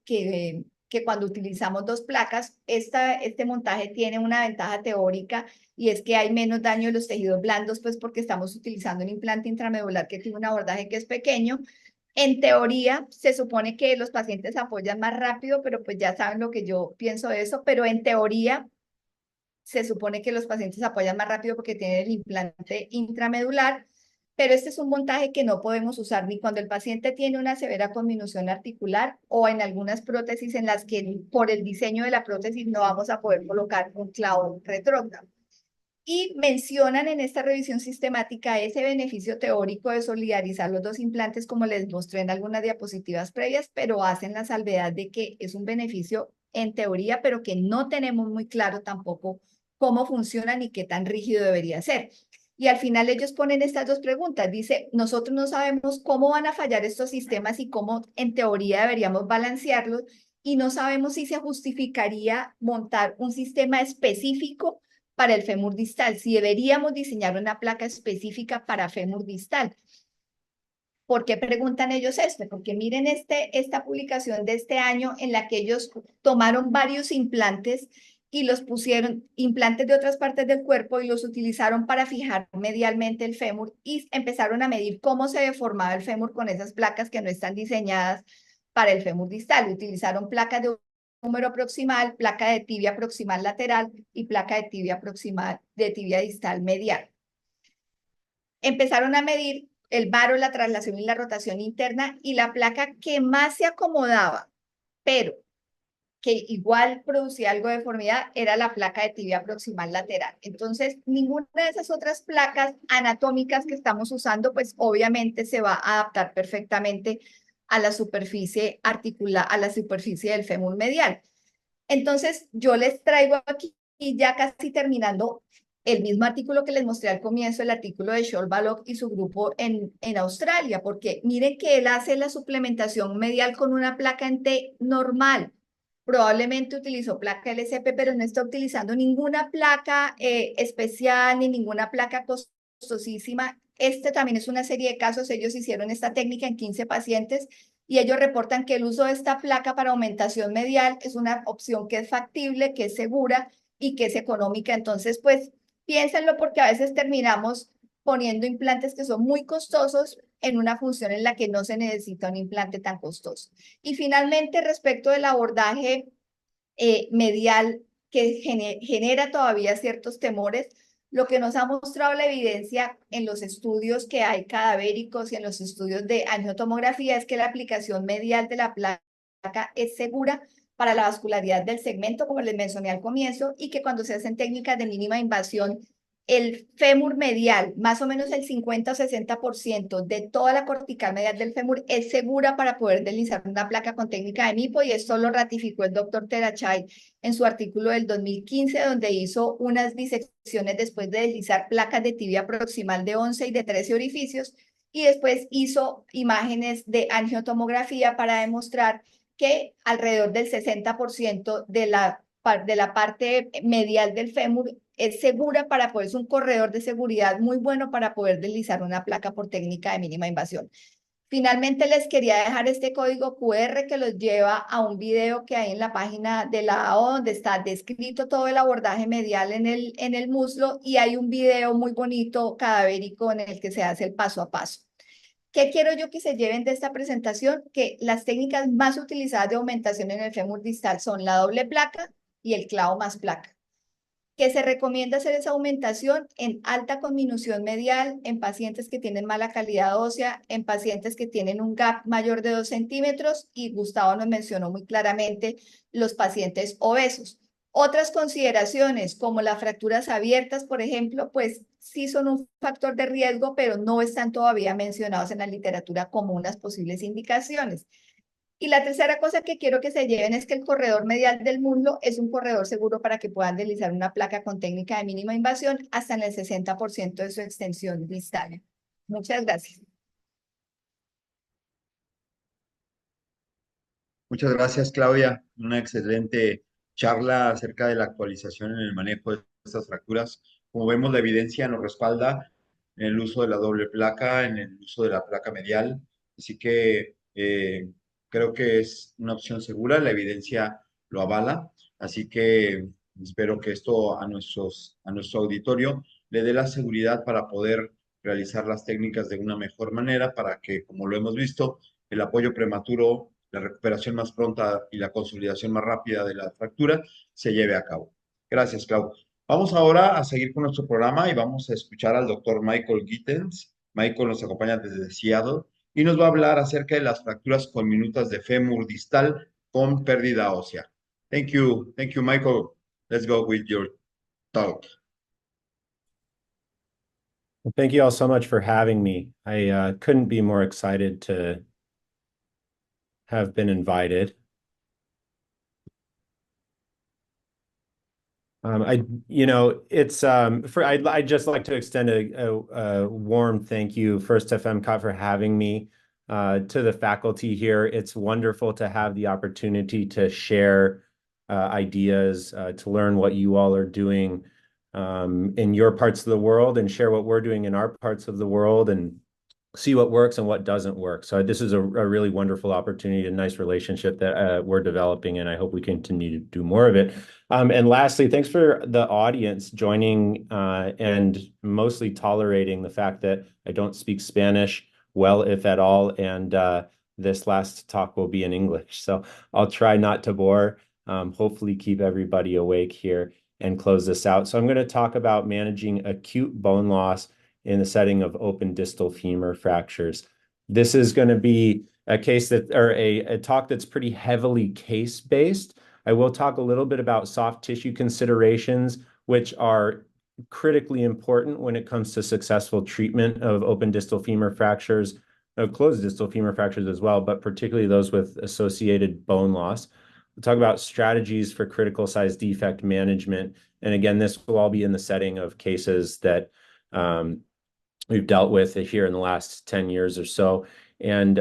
cuando utilizamos dos placas. Este montaje tiene una ventaja teórica y es que hay menos daño en los tejidos blandos, pues porque estamos utilizando un implante intramedular que tiene un abordaje que es pequeño. En teoría, se supone que los pacientes apoyan más rápido, pero pues ya saben lo que yo pienso de eso, pero en teoría se supone que los pacientes apoyan más rápido porque tienen el implante intramedular, pero este es un montaje que no podemos usar ni cuando el paciente tiene una severa conminución articular o en algunas prótesis en las que por el diseño de la prótesis no vamos a poder colocar un clavo retrógrado. Y mencionan en esta revisión sistemática ese beneficio teórico de solidarizar los dos implantes, como les mostré en algunas diapositivas previas, pero hacen la salvedad de que es un beneficio en teoría, pero que no tenemos muy claro tampoco cómo funcionan y qué tan rígido debería ser. Y al final ellos ponen estas dos preguntas. Dice, nosotros no sabemos cómo van a fallar estos sistemas y cómo en teoría deberíamos balancearlos, y no sabemos si se justificaría montar un sistema específico para el fémur distal, si deberíamos diseñar una placa específica para fémur distal. ¿Por qué preguntan ellos esto? Porque miren esta publicación de este año en la que ellos tomaron varios implantes y los pusieron, implantes de otras partes del cuerpo, y los utilizaron para fijar medialmente el fémur y empezaron a medir cómo se deformaba el fémur con esas placas que no están diseñadas para el fémur distal. Utilizaron placas de húmero proximal, placa de tibia proximal lateral y placa de tibia proximal, de tibia distal medial. Empezaron a medir el varo, la traslación y la rotación interna, y la placa que más se acomodaba, pero que igual producía algo de deformidad, era la placa de tibia proximal lateral. Entonces, ninguna de esas otras placas anatómicas que estamos usando, pues obviamente se va a adaptar perfectamente a la superficie articular, a la superficie del fémur medial. Entonces, yo les traigo aquí, y ya casi terminando, el mismo artículo que les mostré al comienzo, el artículo de Scholl-Balogh y su grupo en Australia, porque miren que él hace la suplementación medial con una placa en T normal. Probablemente utilizó placa LCP, pero no está utilizando ninguna placa especial ni ninguna placa costosísima. Este también es una serie de casos. Ellos hicieron esta técnica en 15 pacientes y ellos reportan que el uso de esta placa para aumentación medial es una opción que es factible, que es segura y que es económica. Entonces, pues piénsenlo, porque a veces terminamos poniendo implantes que son muy costosos en una función en la que no se necesita un implante tan costoso. Y finalmente, respecto del abordaje medial que genera todavía ciertos temores, lo que nos ha mostrado la evidencia en los estudios que hay cadavéricos y en los estudios de angiotomografía es que la aplicación medial de la placa es segura para la vascularidad del segmento, como les mencioné al comienzo, y que cuando se hacen técnicas de mínima invasión, el fémur medial, más o menos el 50 o 60% de toda la cortical medial del fémur es segura para poder deslizar una placa con técnica de MIPO, y esto lo ratificó el doctor Terachay en su artículo del 2015, donde hizo unas disecciones después de deslizar placas de tibia proximal de 11 y de 13 orificios, y después hizo imágenes de angiotomografía para demostrar que alrededor del 60% de la parte medial del fémur es segura para poder, es un corredor de seguridad muy bueno para poder deslizar una placa por técnica de mínima invasión. Finalmente, les quería dejar este código QR que los lleva a un video que hay en la página de la AO, donde está descrito todo el abordaje medial en el muslo, y hay un video muy bonito cadavérico en el que se hace el paso a paso. ¿Qué quiero yo que se lleven de esta presentación? Que las técnicas más utilizadas de aumentación en el fémur distal son la doble placa y el clavo más placa. Que se recomienda hacer esa aumentación en alta conminución medial, en pacientes que tienen mala calidad ósea, en pacientes que tienen un gap mayor de 2 centímetros, y Gustavo nos mencionó muy claramente los pacientes obesos. Otras consideraciones, como las fracturas abiertas, por ejemplo, pues sí son un factor de riesgo, pero no están todavía mencionados en la literatura como unas posibles indicaciones. Y la tercera cosa que quiero que se lleven es que el corredor medial del muslo es un corredor seguro para que puedan deslizar una placa con técnica de mínima invasión hasta en el 60% de su extensión distal. Muchas gracias. Muchas gracias, Claudia. Una excelente charla acerca de la actualización en el manejo de estas fracturas. Como vemos, la evidencia nos respalda en el uso de la doble placa, en el uso de la placa medial. Así que creo que es una opción segura, la evidencia lo avala. Así que espero que esto a nuestro auditorio le dé la seguridad para poder realizar las técnicas de una mejor manera, para que, como lo hemos visto, el apoyo prematuro, la recuperación más pronta y la consolidación más rápida de la fractura se lleve a cabo. Gracias, Clau. Vamos ahora a seguir con nuestro programa y vamos a escuchar al doctor Michael Gittens. Michael nos acompaña desde Seattle y nos va a hablar acerca de las fracturas conminutas de fémur distal con pérdida ósea. Thank you, Michael. Let's go with your talk. Well, thank you all so much for having me. I couldn't be more excited to have been invited. I'd just like to extend a warm thank you first to FEMCOT for having me, to the faculty here. It's wonderful to have the opportunity to share ideas, to learn what you all are doing in your parts of the world, and share what we're doing in our parts of the world, and see what works and what doesn't work. So this is a really wonderful opportunity, a nice relationship that we're developing, and I hope we continue to do more of it. And lastly, thanks for the audience joining and mostly tolerating the fact that I don't speak Spanish well, if at all, and this last talk will be in English. So I'll try not to bore, hopefully keep everybody awake here and close this out. So I'm going to talk about managing acute bone loss in the setting of open distal femur fractures. This is going to be a case that, or a talk that's pretty heavily case-based. I will talk a little bit about soft tissue considerations, which are critically important when it comes to successful treatment of open distal femur fractures, closed distal femur fractures as well, but particularly those with associated bone loss. We'll talk about strategies for critical size defect management. And again, this will all be in the setting of cases that we've dealt with here in the last 10 years or so, and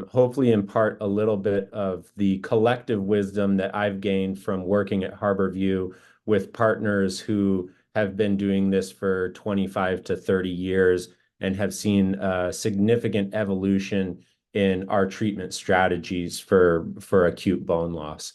hopefully impart a little bit of the collective wisdom that I've gained from working at Harborview with partners who have been doing this for 25 to 30 years and have seen a significant evolution in our treatment strategies for acute bone loss.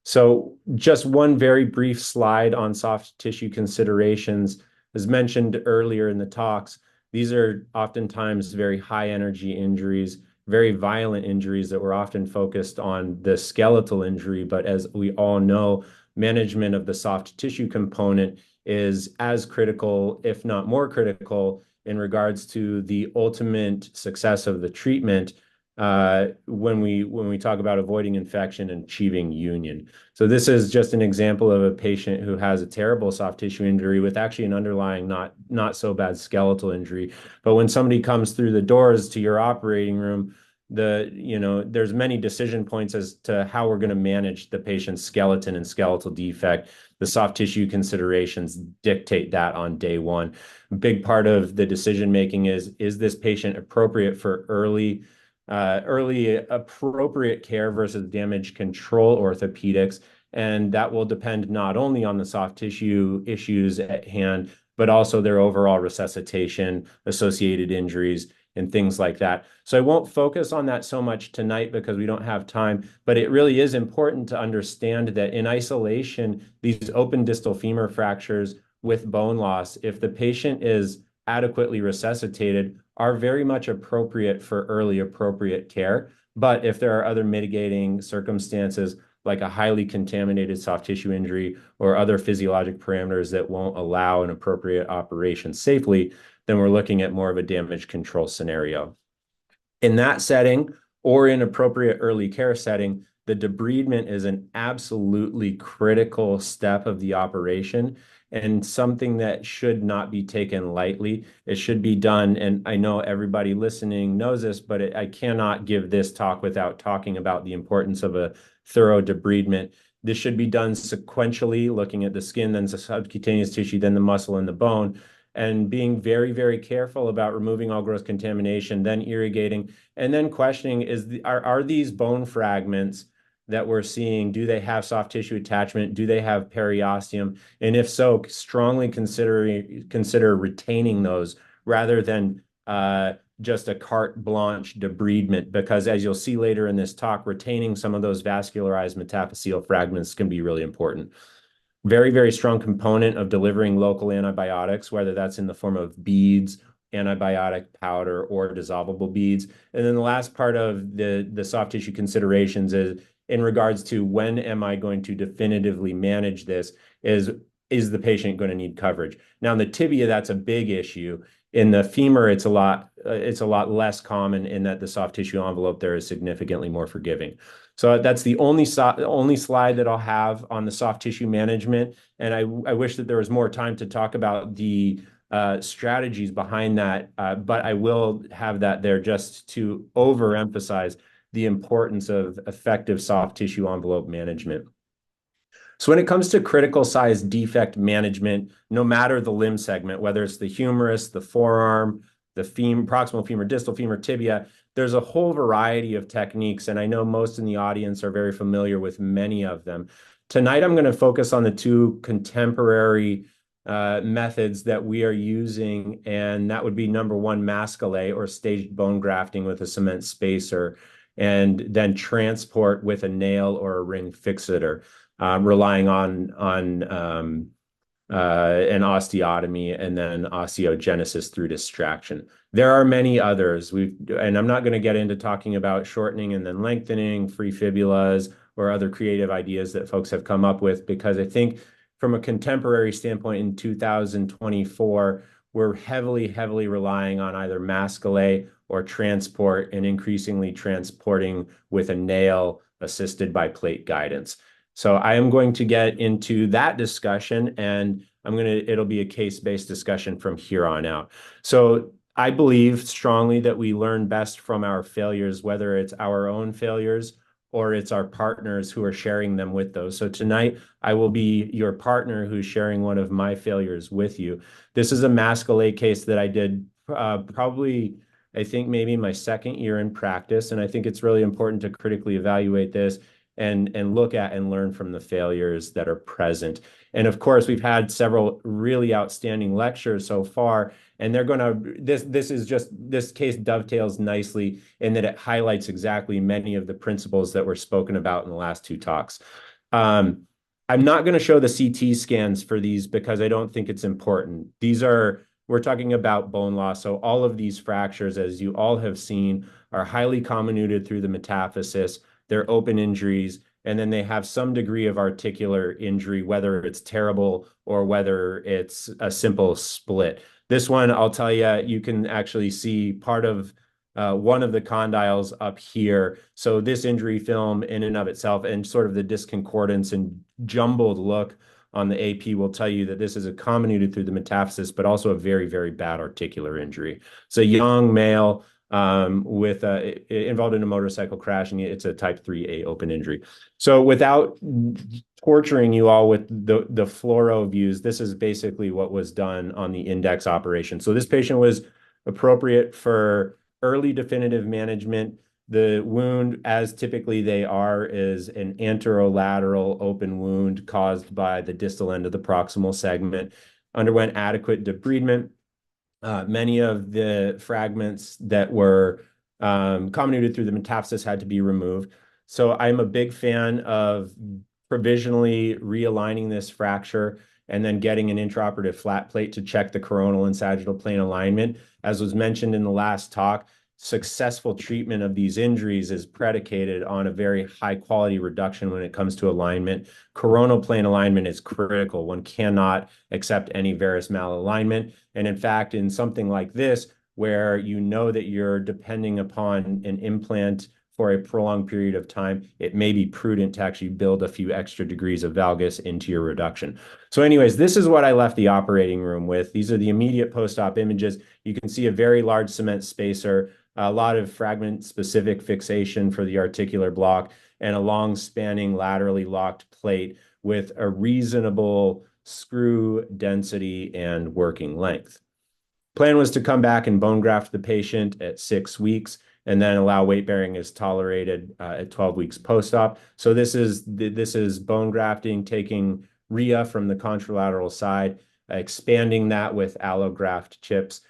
So just one very brief slide on soft tissue considerations. As mentioned earlier in the talks, these are oftentimes very high energy injuries, very violent injuries that we're often focused on the skeletal injury. But as we all know, management of the soft tissue component is as critical, if not more critical, in regards to the ultimate success of the treatment when we talk about avoiding infection and achieving union. So this is just an example of a patient who has a terrible soft tissue injury with actually an underlying not so bad skeletal injury. But when somebody comes through the doors to your operating room, there's many decision points as to how we're going to manage the patient's skeleton and skeletal defect. The soft tissue considerations dictate that on day one. A big part of the decision making is this patient appropriate for early appropriate care versus damage control orthopedics. And that will depend not only on the soft tissue issues at hand, but also their overall resuscitation, associated injuries, and things like that. So I won't focus on that so much tonight because we don't have time, but it really is important to understand that in isolation, these open distal femur fractures with bone loss, if the patient is adequately resuscitated, are very much appropriate for early appropriate care. But if there are other mitigating circumstances, like a highly contaminated soft tissue injury or other physiologic parameters that won't allow an appropriate operation safely, then we're looking at more of a damage control scenario. In that setting, or in appropriate early care setting, the debridement is an absolutely critical step of the operation and something that should not be taken lightly. It should be done, and I know everybody listening knows this, but I cannot give this talk without talking about the importance of a thorough debridement. This should be done sequentially, looking at the skin, then the subcutaneous tissue, then the muscle and the bone, and being very, very careful about removing all gross contamination, then irrigating, and then questioning, are these bone fragments that we're seeing, do they have soft tissue attachment? Do they have periosteum? And if so, strongly consider retaining those rather than just a carte blanche debridement, because as you'll see later in this talk, retaining some of those vascularized metaphyseal fragments can be really important. Very, very strong component of delivering local antibiotics, whether that's in the form of beads, antibiotic powder, or dissolvable beads. And then the last part of the soft tissue considerations is in regards to when am I going to definitively manage this, is the patient going to need coverage? Now in the tibia, that's a big issue. In the femur, it's a lot less common in that the soft tissue envelope there is significantly more forgiving. So that's the only slide that I'll have on the soft tissue management. And I wish that there was more time to talk about the strategies behind that, but I will have that there just to overemphasize the importance of effective soft tissue envelope management. So when it comes to critical size defect management, no matter the limb segment, whether it's the humerus, the forearm, the proximal femur, distal femur, tibia, there's a whole variety of techniques, and I know most in the audience are very familiar with many of them. Tonight, I'm going to focus on the two contemporary methods that we are using, and that would be number one, Mascalais, or staged bone grafting with a cement spacer, and then transport with a nail or a ring fixator, relying on an osteotomy and then osteogenesis through distraction. There are many others. And I'm not going to get into talking about shortening and then lengthening, free fibulas, or other creative ideas that folks have come up with, because I think from a contemporary standpoint in 2024, we're heavily relying on either Mascalais or transport, and increasingly transporting with a nail assisted by plate guidance. So I am going to get into that discussion, and it'll be a case-based discussion from here on out. So I believe strongly that we learn best from our failures, whether it's our own failures or it's our partners who are sharing them with those. So tonight, I will be your partner who's sharing one of my failures with you. This is a Mascalais case that I did probably, I think maybe my second year in practice, and I think it's really important to critically evaluate this and look at and learn from the failures that are present. And of course, we've had several really outstanding lectures so far, and this case dovetails nicely in that it highlights exactly many of the principles that were spoken about in the last two talks. I'm not going to show the CT scans for these because I don't think it's important. We're talking about bone loss. So all of these fractures, as you all have seen, are highly comminuted through the metaphysis. They're open injuries, and then they have some degree of articular injury, whether it's terrible or whether it's a simple split. This one, I'll tell you, you can actually see part of one of the condyles up here. So this injury film in and of itself, and sort of the disconcordance and jumbled look on the AP, will tell you that this is a comminuted through the metaphysis, but also a very, very bad articular injury. It's a young male involved in a motorcycle crash, and it's a type 3A open injury. So without torturing you all with the fluoro views, this is basically what was done on the index operation. So this patient was appropriate for early definitive management. The wound, as typically they are, is an anterolateral open wound caused by the distal end of the proximal segment. Underwent adequate debridement. Many of the fragments that were comminuted through the metaphysis had to be removed. So I'm a big fan of provisionally realigning this fracture and then getting an intraoperative flat plate to check the coronal and sagittal plane alignment. As was mentioned in the last talk, successful treatment of these injuries is predicated on a very high quality reduction when it comes to alignment. Coronal plane alignment is critical. One cannot accept any varus malalignment. And in fact, in something like this, where you know that you're depending upon an implant for a prolonged period of time, it may be prudent to actually build a few extra degrees of valgus into your reduction. So anyways, this is what I left the operating room with. These are the immediate post-op images. You can see a very large cement spacer, a lot of fragment-specific fixation for the articular block, and a long spanning laterally locked plate with a reasonable screw density and working length. Plan was to come back and bone graft the patient at 6 weeks and then allow weight bearing as tolerated at 12 weeks post-op. So this is bone grafting, taking RHEA from the contralateral side, expanding that with allograft chips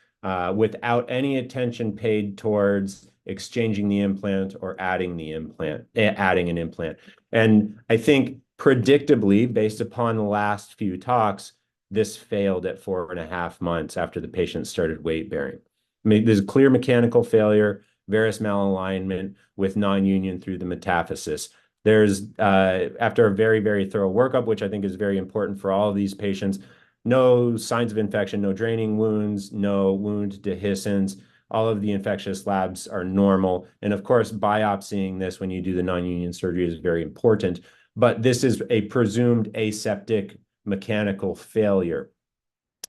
without any attention paid towards exchanging the implant or adding an implant. And I think predictably, based upon the last few talks, this failed at 4.5 months after the patient started weight bearing. There's a clear mechanical failure, varus malalignment with non-union through the metaphysis. There's, after a very, very thorough workup, which I think is very important for all of these patients, no signs of infection, no draining wounds, no wound dehiscence. All of the infectious labs are normal. And of course, biopsying this when you do the non-union surgery is very important. But this is a presumed aseptic mechanical failure.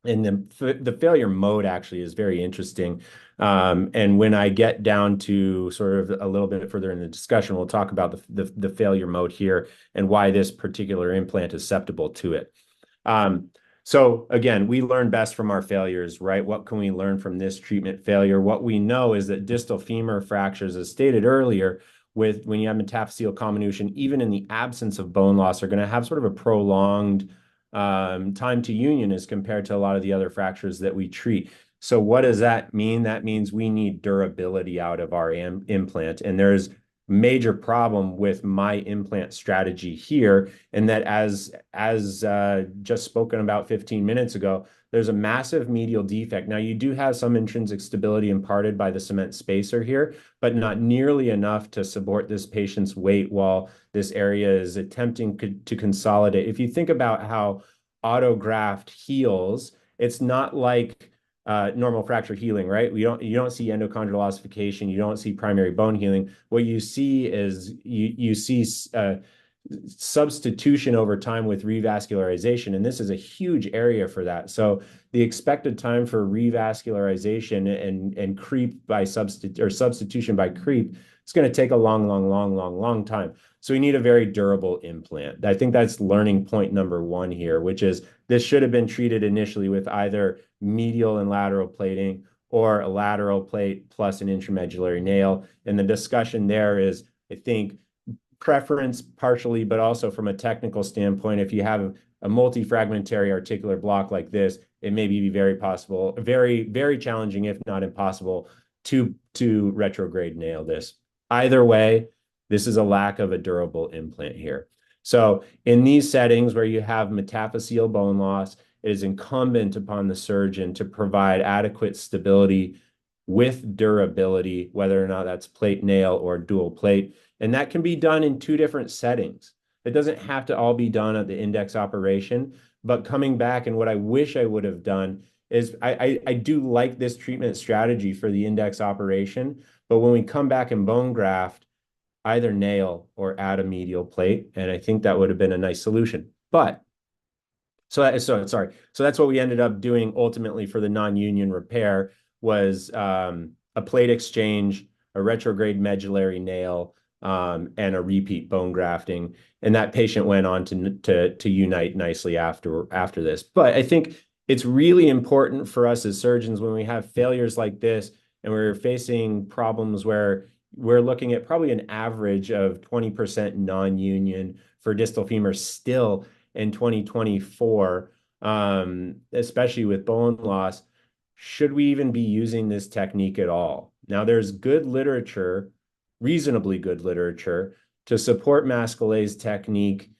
And the failure mode actually is very interesting. And when I get down to sort of a little bit further in the discussion, we'll talk about the failure mode here and why this particular implant is susceptible to it. So again, we learn best from our failures, right? What can we learn from this treatment failure? What we know is that distal femur fractures, as stated earlier, when you have metaphyseal comminution, even in the absence of bone loss, are going to have sort of a prolonged time to union as compared to a lot of the other fractures that we treat. So what does that mean? That means we need durability out of our implant. And there's major problem with my implant strategy here, and that as just spoken about 15 minutes ago, there's a massive medial defect. Now, you do have some intrinsic stability imparted by the cement spacer here, but not nearly enough to support this patient's weight while this area is attempting to consolidate. If you think about how autograft heals, it's not like normal fracture healing, right? You don't see endochondral ossification, you don't see primary bone healing. What you see is you see substitution over time with revascularization, and this is a huge area for that. So the expected time for revascularization and creep by substitution by creep, it's going to take a long time. So we need a very durable implant. I think that's learning point number one here, which is this should have been treated initially with either medial and lateral plating or a lateral plate plus an intramedullary nail. And the discussion there is, I think, preference partially, but also from a technical standpoint, if you have a multi-fragmentary articular block like this, it may be very possible, very, very challenging, if not impossible, to retrograde nail this. Either way, this is a lack of a durable implant here. So in these settings where you have metaphyseal bone loss, it is incumbent upon the surgeon to provide adequate stability with durability, whether or not that's plate nail or dual plate. And that can be done in 2 different settings. It doesn't have to all be done at the index operation, but coming back, and what I wish I would have done is I do like this treatment strategy for the index operation, but when we come back and bone graft, either nail or add a medial plate, and I think that would have been a nice solution. But so that's what we ended up doing ultimately for the non-union repair was a plate exchange, a retrograde medullary nail, and a repeat bone grafting. And that patient went on to unite nicely after this. But I think it's really important for us as surgeons when we have failures like this and we're facing problems where we're looking at probably an average of 20% non-union for distal femur still in 2024, especially with bone loss. Should we even be using this technique at all? Now, there's good literature, reasonably good literature, to support Mascalet's technique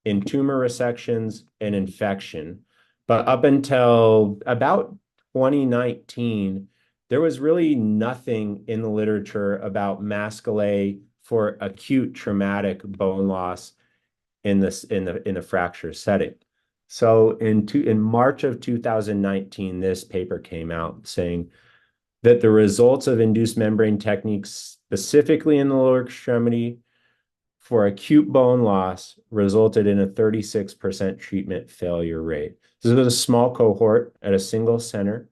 in tumor resections and infection. But up until about 2019, there was really nothing in the literature about Mascole for acute traumatic bone loss in the fracture setting. So in March of 2019, this paper came out saying that the results of induced membrane techniques, specifically in the lower extremity, for acute bone loss resulted in a 36% treatment failure rate. This was a small cohort at a single center,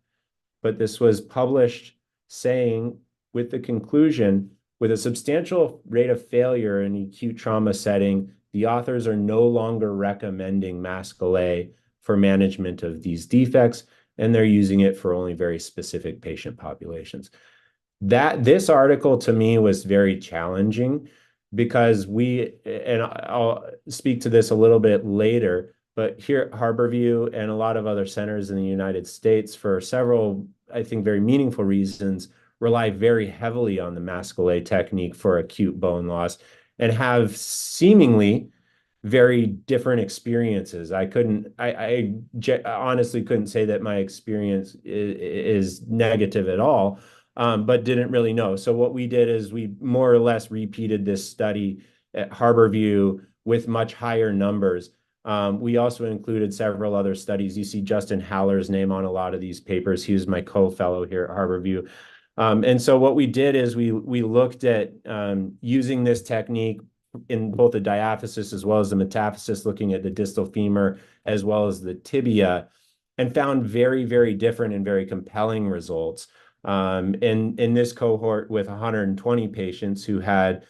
but this was published saying with the conclusion, with a substantial rate of failure in acute trauma setting, the authors are no longer recommending Mascole for management of these defects, and they're using it for only very specific patient populations. This article to me was very challenging because and I'll speak to this a little bit later, but here at Harborview and a lot of other centers in the United States, for several, I think, very meaningful reasons, rely very heavily on the Mascole technique for acute bone loss and have seemingly very different experiences. I honestly couldn't say that my experience is negative at all, but didn't really know. So what we did is we more or less repeated this study at Harborview with much higher numbers. We also included several other studies. You see Justin Haller's name on a lot of these papers. He was my co-fellow here at Harborview. And so what we did is we looked at using this technique in both the diaphysis as well as the metaphysis, looking at the distal femur as well as the tibia, and found very, very different and very compelling results. In this cohort with 120 patients who had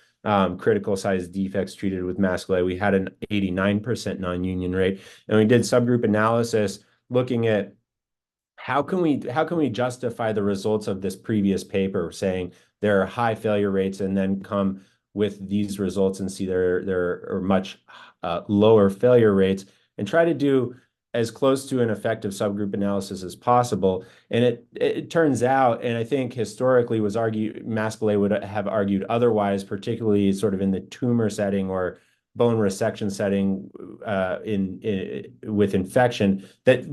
critical size defects treated with Mascole, we had an 89% non-union rate. And we did subgroup analysis looking at how can we justify the results of this previous paper saying there are high failure rates and then come with these results and see there are much lower failure rates, and try to do as close to an effective subgroup analysis as possible. And it turns out, and I think historically Mascole would have argued otherwise, particularly sort of in the tumor setting or bone resection setting with infection, that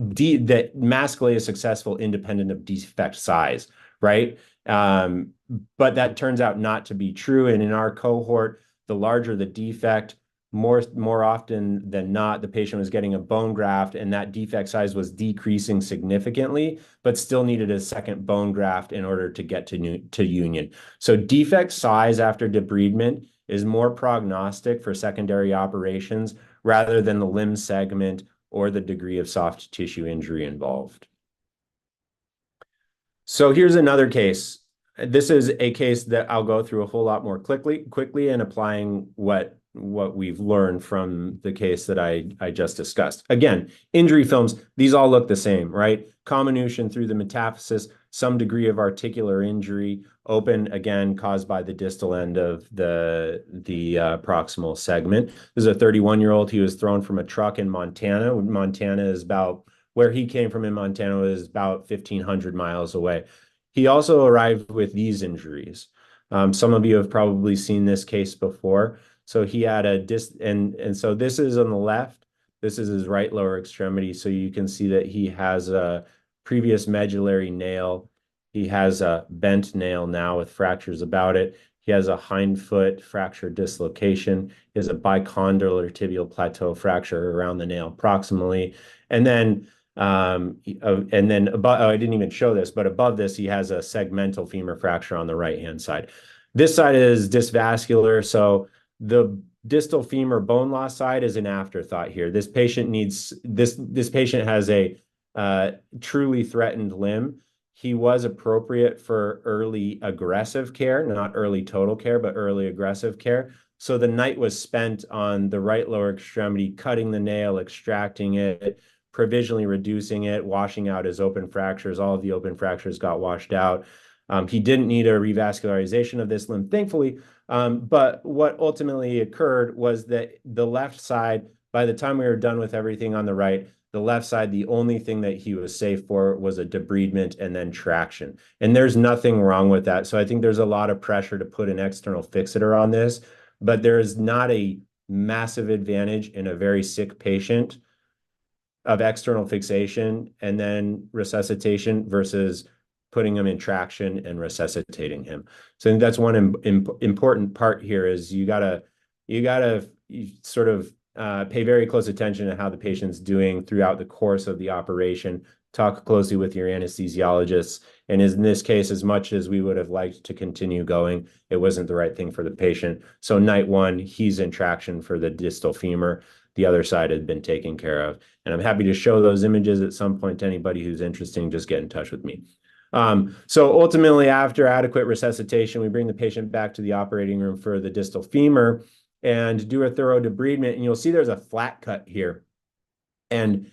Mascole is successful independent of defect size, right? But that turns out not to be true. And in our cohort, the larger the defect, more often than not, the patient was getting a bone graft and that defect size was decreasing significantly, but still needed a second bone graft in order to get to union. So defect size after debridement is more prognostic for secondary operations rather than the limb segment or the degree of soft tissue injury involved. So here's another case. This is a case that I'll go through a whole lot more quickly and applying what we've learned from the case that I just discussed. Again, injury films, these all look the same, right? Comminution through the metaphysis, some degree of articular injury, open, again, caused by the distal end of the proximal segment. This is a 31-year-old. He was thrown from a truck in Montana. Montana is about, where he came from in Montana is about 1,500 miles away. He also arrived with these injuries. Some of you have probably seen this case before. So he had and so this is on the left. This is his right lower extremity. So you can see that he has a previous medullary nail. He has a bent nail now with fractures about it. He has a hindfoot fracture dislocation. He has a bicondylar tibial plateau fracture around the nail proximally. And then above, I didn't even show this, but above this, he has a segmental femur fracture on the right-hand side. This side is dysvascular. So the distal femur bone loss side is an afterthought here. This patient has a truly threatened limb. He was appropriate for early aggressive care, not early total care, but early aggressive care. So the night was spent on the right lower extremity, cutting the nail, extracting it, provisionally reducing it, washing out his open fractures. All of the open fractures got washed out. He didn't need a revascularization of this limb, thankfully. But what ultimately occurred was that the left side, by the time we were done with everything on the right, the left side, the only thing that he was safe for was a debridement and then traction. And there's nothing wrong with that. So I think there's a lot of pressure to put an external fixator on this, but there is not a massive advantage in a very sick patient of external fixation and then resuscitation versus putting him in traction and resuscitating him. So I think that's one important part here is you gotta sort of pay very close attention to how the patient's doing throughout the course of the operation. Talk closely with your anesthesiologists. And in this case, as much as we would have liked to continue going, it wasn't the right thing for the patient. So night one, he's in traction for the distal femur. The other side had been taken care of. And I'm happy to show those images at some point to anybody who's interested. Just get in touch with me. So ultimately, after adequate resuscitation, we bring the patient back to the operating room for the distal femur and do a thorough debridement. And you'll see there's a flat cut here. And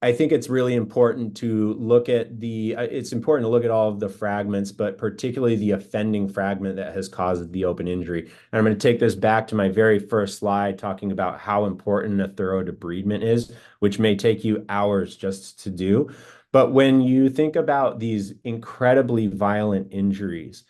I think it's really important to look at it's important to look at all of the fragments, but particularly the offending fragment that has caused the open injury. And I'm going to take this back to my very first slide, talking about how important a thorough debridement is, which may take you hours just to do. But when you think about these incredibly violent injuries,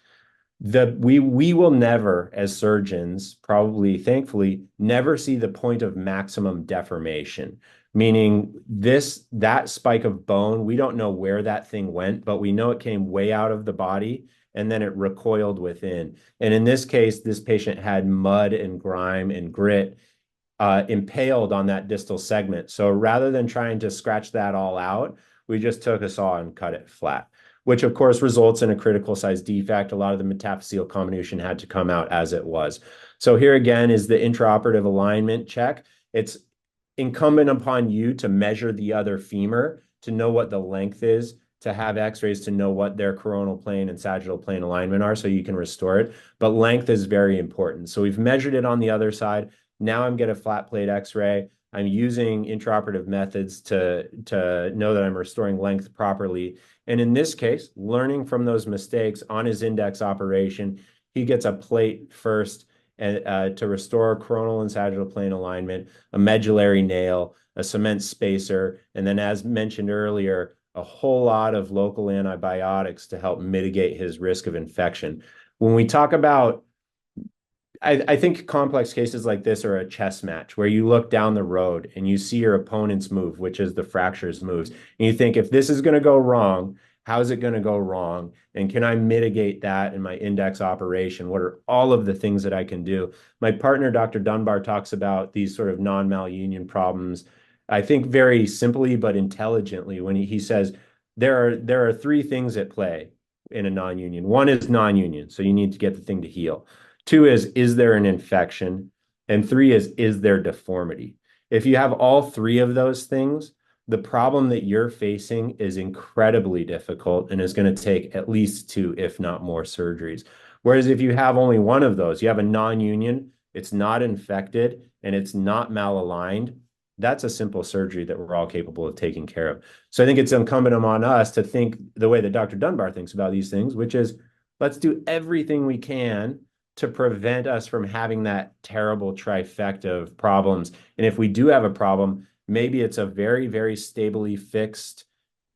we will never, as surgeons, probably, thankfully, never see the point of maximum deformation. Meaning that spike of bone, we don't know where that thing went, but we know it came way out of the body and then it recoiled within. And in this case, this patient had mud and grime and grit impaled on that distal segment. So rather than trying to scratch that all out, we just took a saw and cut it flat, which of course results in a critical size defect. A lot of the metaphyseal comminution had to come out as it was. So here again is the intraoperative alignment check. It's incumbent upon you to measure the other femur, to know what the length is, to have x-rays to know what their coronal plane and sagittal plane alignment are so you can restore it. But length is very important. So we've measured it on the other side. Now I'm getting a flat plate x-ray. I'm using intraoperative methods to know that I'm restoring length properly. And in this case, learning from those mistakes on his index operation, he gets a plate first and to restore coronal and sagittal plane alignment, a medullary nail, a cement spacer, and then as mentioned earlier, a whole lot of local antibiotics to help mitigate his risk of infection. When we talk about, I think complex cases like this are a chess match where you look down the road and you see your opponent's move, which is the fractures moves. And you think, if this is going to go wrong, how's it going to go wrong? And can I mitigate that in my index operation? What are all of the things that I can do? My partner, Dr. Dunbar, talks about these sort of non-malunion problems, I think very simply but intelligently, when he says there are three things at play in a non-union. One is non-union, so you need to get the thing to heal. Two is there an infection? And three is there deformity? If you have all three of those things, the problem that you're facing is incredibly difficult and is going to take at least 2, if not more, surgeries. Whereas if you have only one of those, you have a non-union, it's not infected, and it's not malaligned, that's a simple surgery that we're all capable of taking care of. So I think it's incumbent on us to think the way that Dr. Dunbar thinks about these things, which is let's do everything we can to prevent us from having that terrible trifecta of problems. And if we do have a problem, maybe it's a very, very stably fixed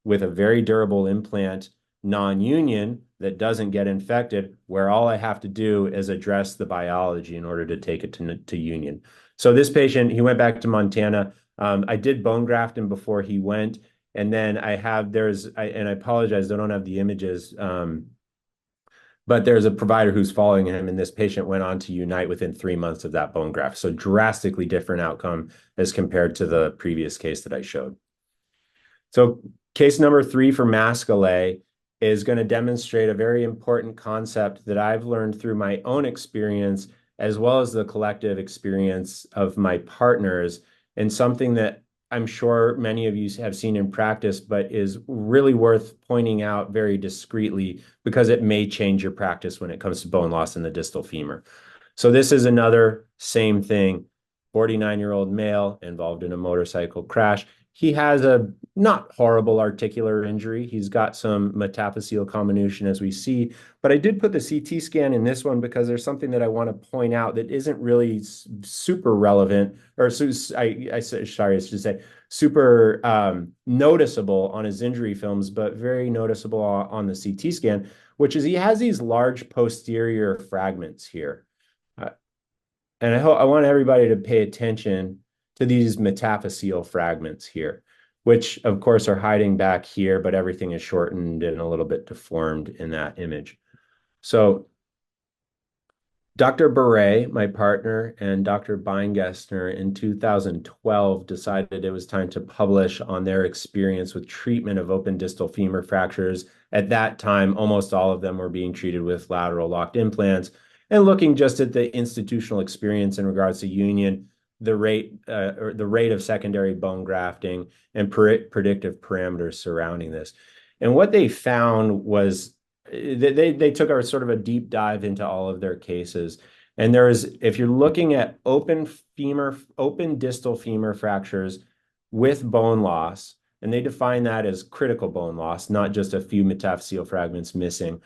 with a very durable implant non-union that doesn't get infected, where all I have to do is address the biology in order to take it to union. So this patient, he went back to Montana. I did bone graft him before he went. And then I apologize, I don't have the images, but there's a provider who's following him, and this patient went on to unite within 3 months of that bone graft. So drastically different outcome as compared to the previous case that I showed. So case number 3 for Mascale is going to demonstrate a very important concept that I've learned through my own experience, as well as the collective experience of my partners, and something that I'm sure many of you have seen in practice, but is really worth pointing out very discreetly because it may change your practice when it comes to bone loss in the distal femur. So this is another same thing, 49-year-old male involved in a motorcycle crash. He has a not horrible articular injury. He's got some metaphyseal comminution, as we see, but I did put the CT scan in this one because there's something that I want to point out that isn't really super relevant, or I should say super noticeable on his injury films, but very noticeable on the CT scan, which is he has these large posterior fragments here. And I want everybody to pay attention to these metaphyseal fragments here. which of course are hiding back here, but everything is shortened and a little bit deformed in that image. So Dr. Beret, my partner, and Dr. Beingestner in 2012 decided it was time to publish on their experience with treatment of open distal femur fractures. At that time, almost all of them were being treated with lateral locked implants. And looking just at the institutional experience in regards to union, the rate of secondary bone grafting and predictive parameters surrounding this. And what they found was they took a sort of a deep dive into all of their cases. And if you're looking at open distal femur fractures with bone loss, and they define that as critical bone loss, not just a few metaphyseal fragments missing,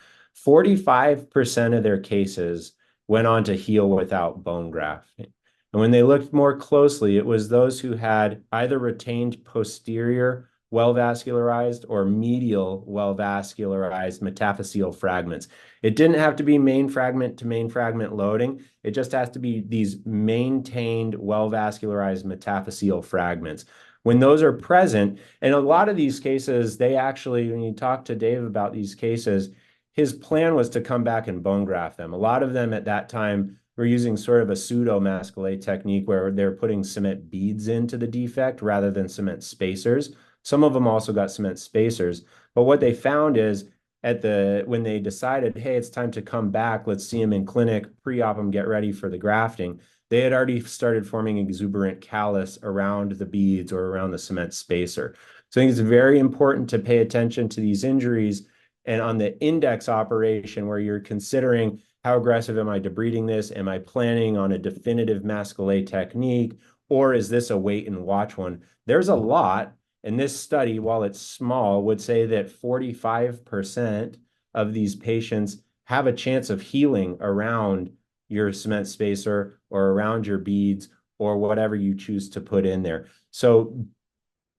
45% of their cases went on to heal without bone grafting. And when they looked more closely, it was those who had either retained posterior well-vascularized or medial well-vascularized metaphyseal fragments. It didn't have to be main fragment to main fragment loading. It just has to be these maintained well-vascularized metaphyseal fragments. When those are present, and a lot of these cases, they actually, when you talk to Dave about these cases, his plan was to come back and bone graft them. A lot of them at that time were using sort of a pseudo-Masquelet technique where they're putting cement beads into the defect rather than cement spacers. Some of them also got cement spacers, but what they found is when they decided, hey, it's time to come back, let's see them in clinic, pre-op them, get ready for the grafting, they had already started forming exuberant callus around the beads or around the cement spacer. So I think it's very important to pay attention to these injuries. And on the index operation, where you're considering how aggressive am I debriding this? Am I planning on a definitive Masquelet technique? Or is this a wait and watch one? There's a lot. And this study, while it's small, would say that 45% of these patients have a chance of healing around your cement spacer or around your beads or whatever you choose to put in there. So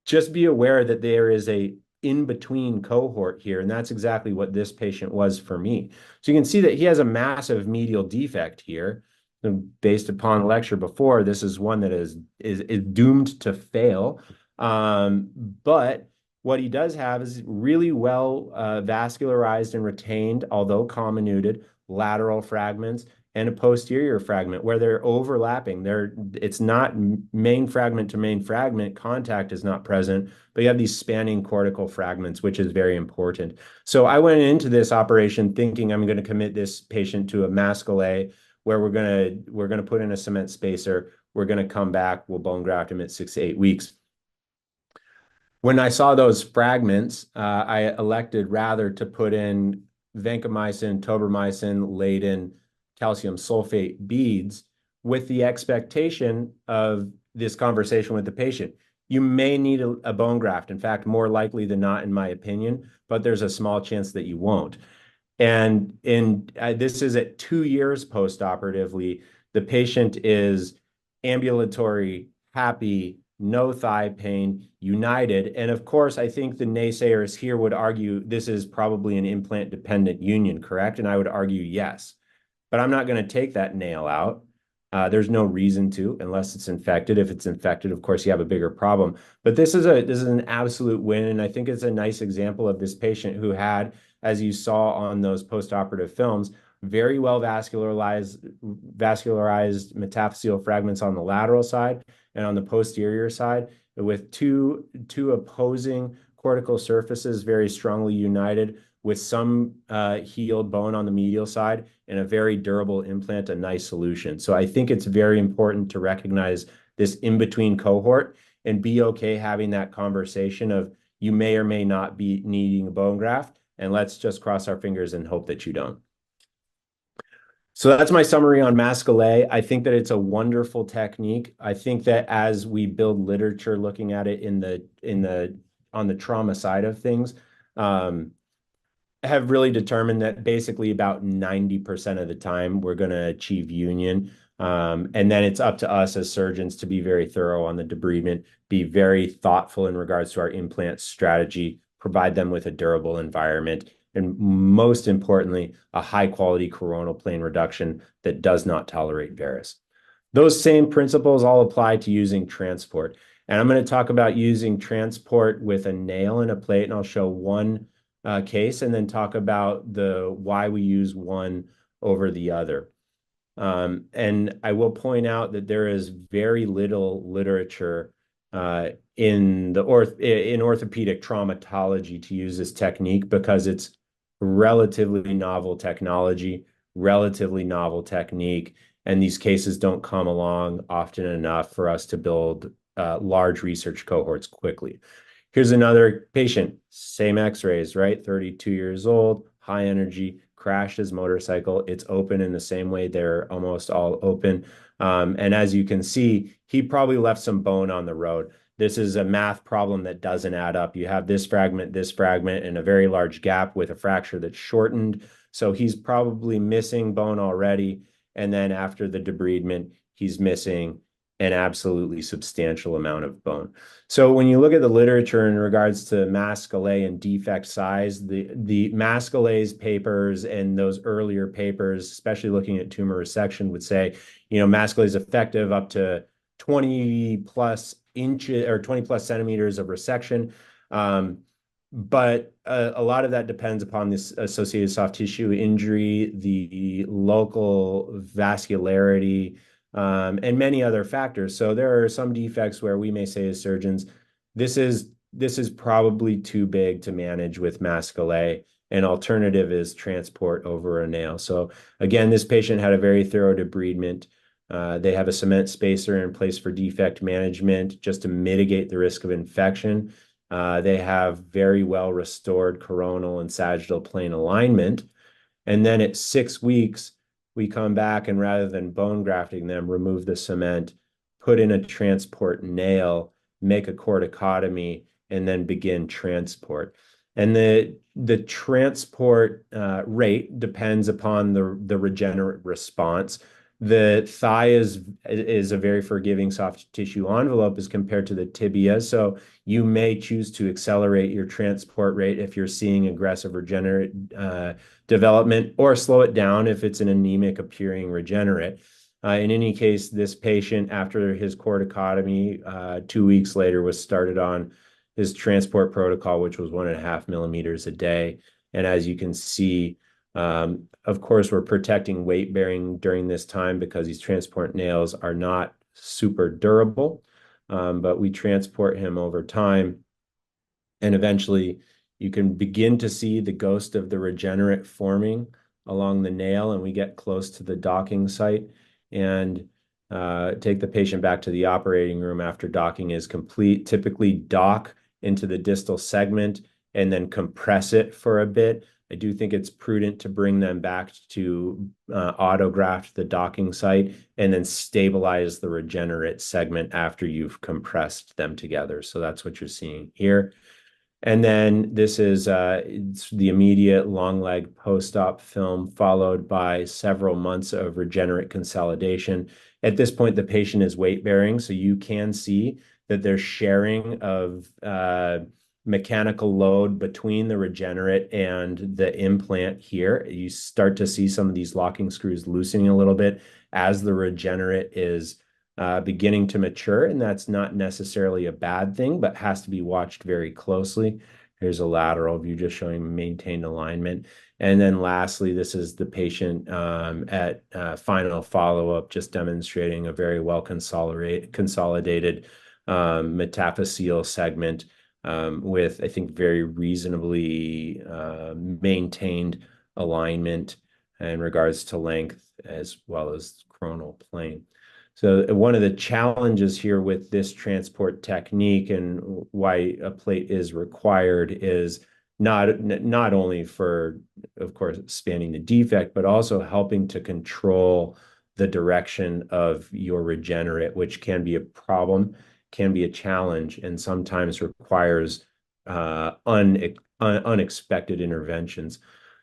just be aware that there is a in-between cohort here, and that's exactly what this patient was for me. So you can see that he has a massive medial defect here. And based upon the lecture before, this is one that is doomed to fail. But what he does have is really well vascularized and retained, although comminuted, lateral fragments and a posterior fragment where they're overlapping. It's not main fragment to main fragment, contact is not present, but you have these spanning cortical fragments, which is very important. So I went into this operation thinking I'm going to commit this patient to a Masquelet where we're going to put in a cement spacer, we're going to come back, we'll bone graft him at 6 to 8 weeks. When I saw those fragments, I elected rather to put in vancomycin, tobramycin-laden calcium sulfate beads with the expectation of this conversation with the patient. You may need a bone graft. In fact, more likely than not, in my opinion, but there's a small chance that you won't. And this is at 2 years post-operatively. The patient is ambulatory, happy, no thigh pain, united. And of course, I think the naysayers here would argue this is probably an implant-dependent union, correct? And I would argue yes. But I'm not going to take that nail out. There's no reason to, unless it's infected. If it's infected, of course, you have a bigger problem. But this is an absolute win, and I think it's a nice example of this patient who had, as you saw on those post-operative films, very well vascularized metaphyseal fragments on the lateral side and on the posterior side, with two opposing cortical surfaces very strongly united, with some healed bone on the medial side and a very durable implant, a nice solution. So I think it's very important to recognize this in-between cohort and be okay having that conversation of you may or may not be needing a bone graft, and let's just cross our fingers and hope that you don't. So that's my summary on Masquelet. I think that it's a wonderful technique. I think that as we build literature looking at it on the trauma side of things, have really determined that basically about 90% of the time we're going to achieve union. And then it's up to us as surgeons to be very thorough on the debridement, be very thoughtful in regards to our implant strategy, provide them with a durable environment, and most importantly, a high quality coronal plane reduction that does not tolerate varus. Those same principles all apply to using transport. And I'm going to talk about using transport with a nail and a plate, and I'll show one case and then talk about why we use one over the other. And I will point out that there is very little literature in orthopedic traumatology to use this technique because it's relatively novel technology, relatively novel technique, and these cases don't come along often enough for us to build large research cohorts quickly. Here's another patient, same x-rays, right? 32 years old, high energy, crashed his motorcycle. It's open in the same way they're almost all open. And as you can see, he probably left some bone on the road. This is a math problem that doesn't add up. You have this fragment, and a very large gap with a fracture that's shortened. So he's probably missing bone already. And then after the debridement, he's missing an absolutely substantial amount of bone. So when you look at the literature in regards to Masquelet and defect size, the Masquelet's papers and those earlier papers, especially looking at tumor resection, would say, Masquelet is effective up to 20 plus inches or 20 plus centimeters of resection. But a lot of that depends upon this associated soft tissue injury, the local vascularity, and many other factors. So there are some defects where we may say as surgeons, this is probably too big to manage with Masquelet. An alternative is transport over a nail. So again, this patient had a very thorough debridement. They have a cement spacer in place for defect management just to mitigate the risk of infection. They have very well restored coronal and sagittal plane alignment. And then at 6 weeks, we come back and rather than bone grafting them, remove the cement, put in a transport nail, make a corticotomy, and then begin transport. And the transport rate depends upon the regenerate response. The thigh is a very forgiving soft tissue envelope as compared to the tibia. So you may choose to accelerate your transport rate if you're seeing aggressive regenerate development, or slow it down if it's an anemic appearing regenerate. In any case, this patient, after his corticotomy, 2 weeks later, was started on his transport protocol, which was 1.5 millimeters a day. And as you can see, of course, we're protecting weight bearing during this time because these transport nails are not super durable, but we transport him over time. And eventually you can begin to see the ghost of the regenerate forming along the nail, and we get close to the docking site and take the patient back to the operating room after docking is complete. Typically dock into the distal segment and then compress it for a bit. I do think it's prudent to bring them back to autograft the docking site and then stabilize the regenerate segment after you've compressed them together. So that's what you're seeing here. And then this is it's the immediate long leg post-op film followed by several months of regenerate consolidation. At this point, the patient is weight bearing, so you can see that there's sharing of mechanical load between the regenerate and the implant here. You start to see some of these locking screws loosening a little bit as the regenerate is beginning to mature, and that's not necessarily a bad thing, but has to be watched very closely. Here's a lateral view just showing maintained alignment. And then lastly, this is the patient at final follow-up, just demonstrating a very well consolidated metaphyseal segment with, I think, very reasonably maintained alignment in regards to length as well as coronal plane. So one of the challenges here with this transport technique and why a plate is required is not only for, of course, expanding the defect, but also helping to control the direction of your regenerate, which can be a problem, can be a challenge, and sometimes requires unexpected interventions.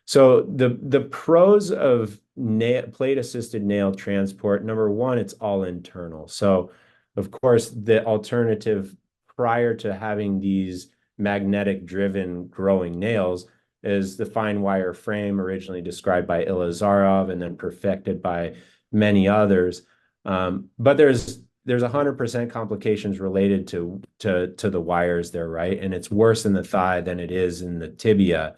So the pros of plate-assisted nail transport, number one, it's all internal. So, of course, the alternative prior to having these magnetic-driven growing nails is the fine wire frame originally described by Ilizarov and then perfected by many others. But there's there's 100% complications related to the wires there, right? And it's worse in the thigh than it is in the tibia.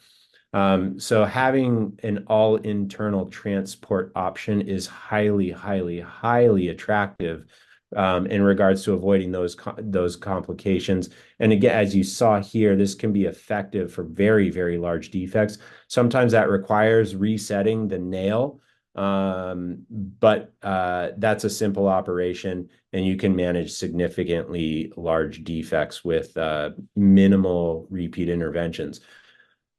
So having an all internal transport option is highly, highly, highly attractive in regards to avoiding those complications. And again, as you saw here, this can be effective for very, very large defects. Sometimes that requires resetting the nail, but that's a simple operation, and you can manage significantly large defects with minimal repeat interventions.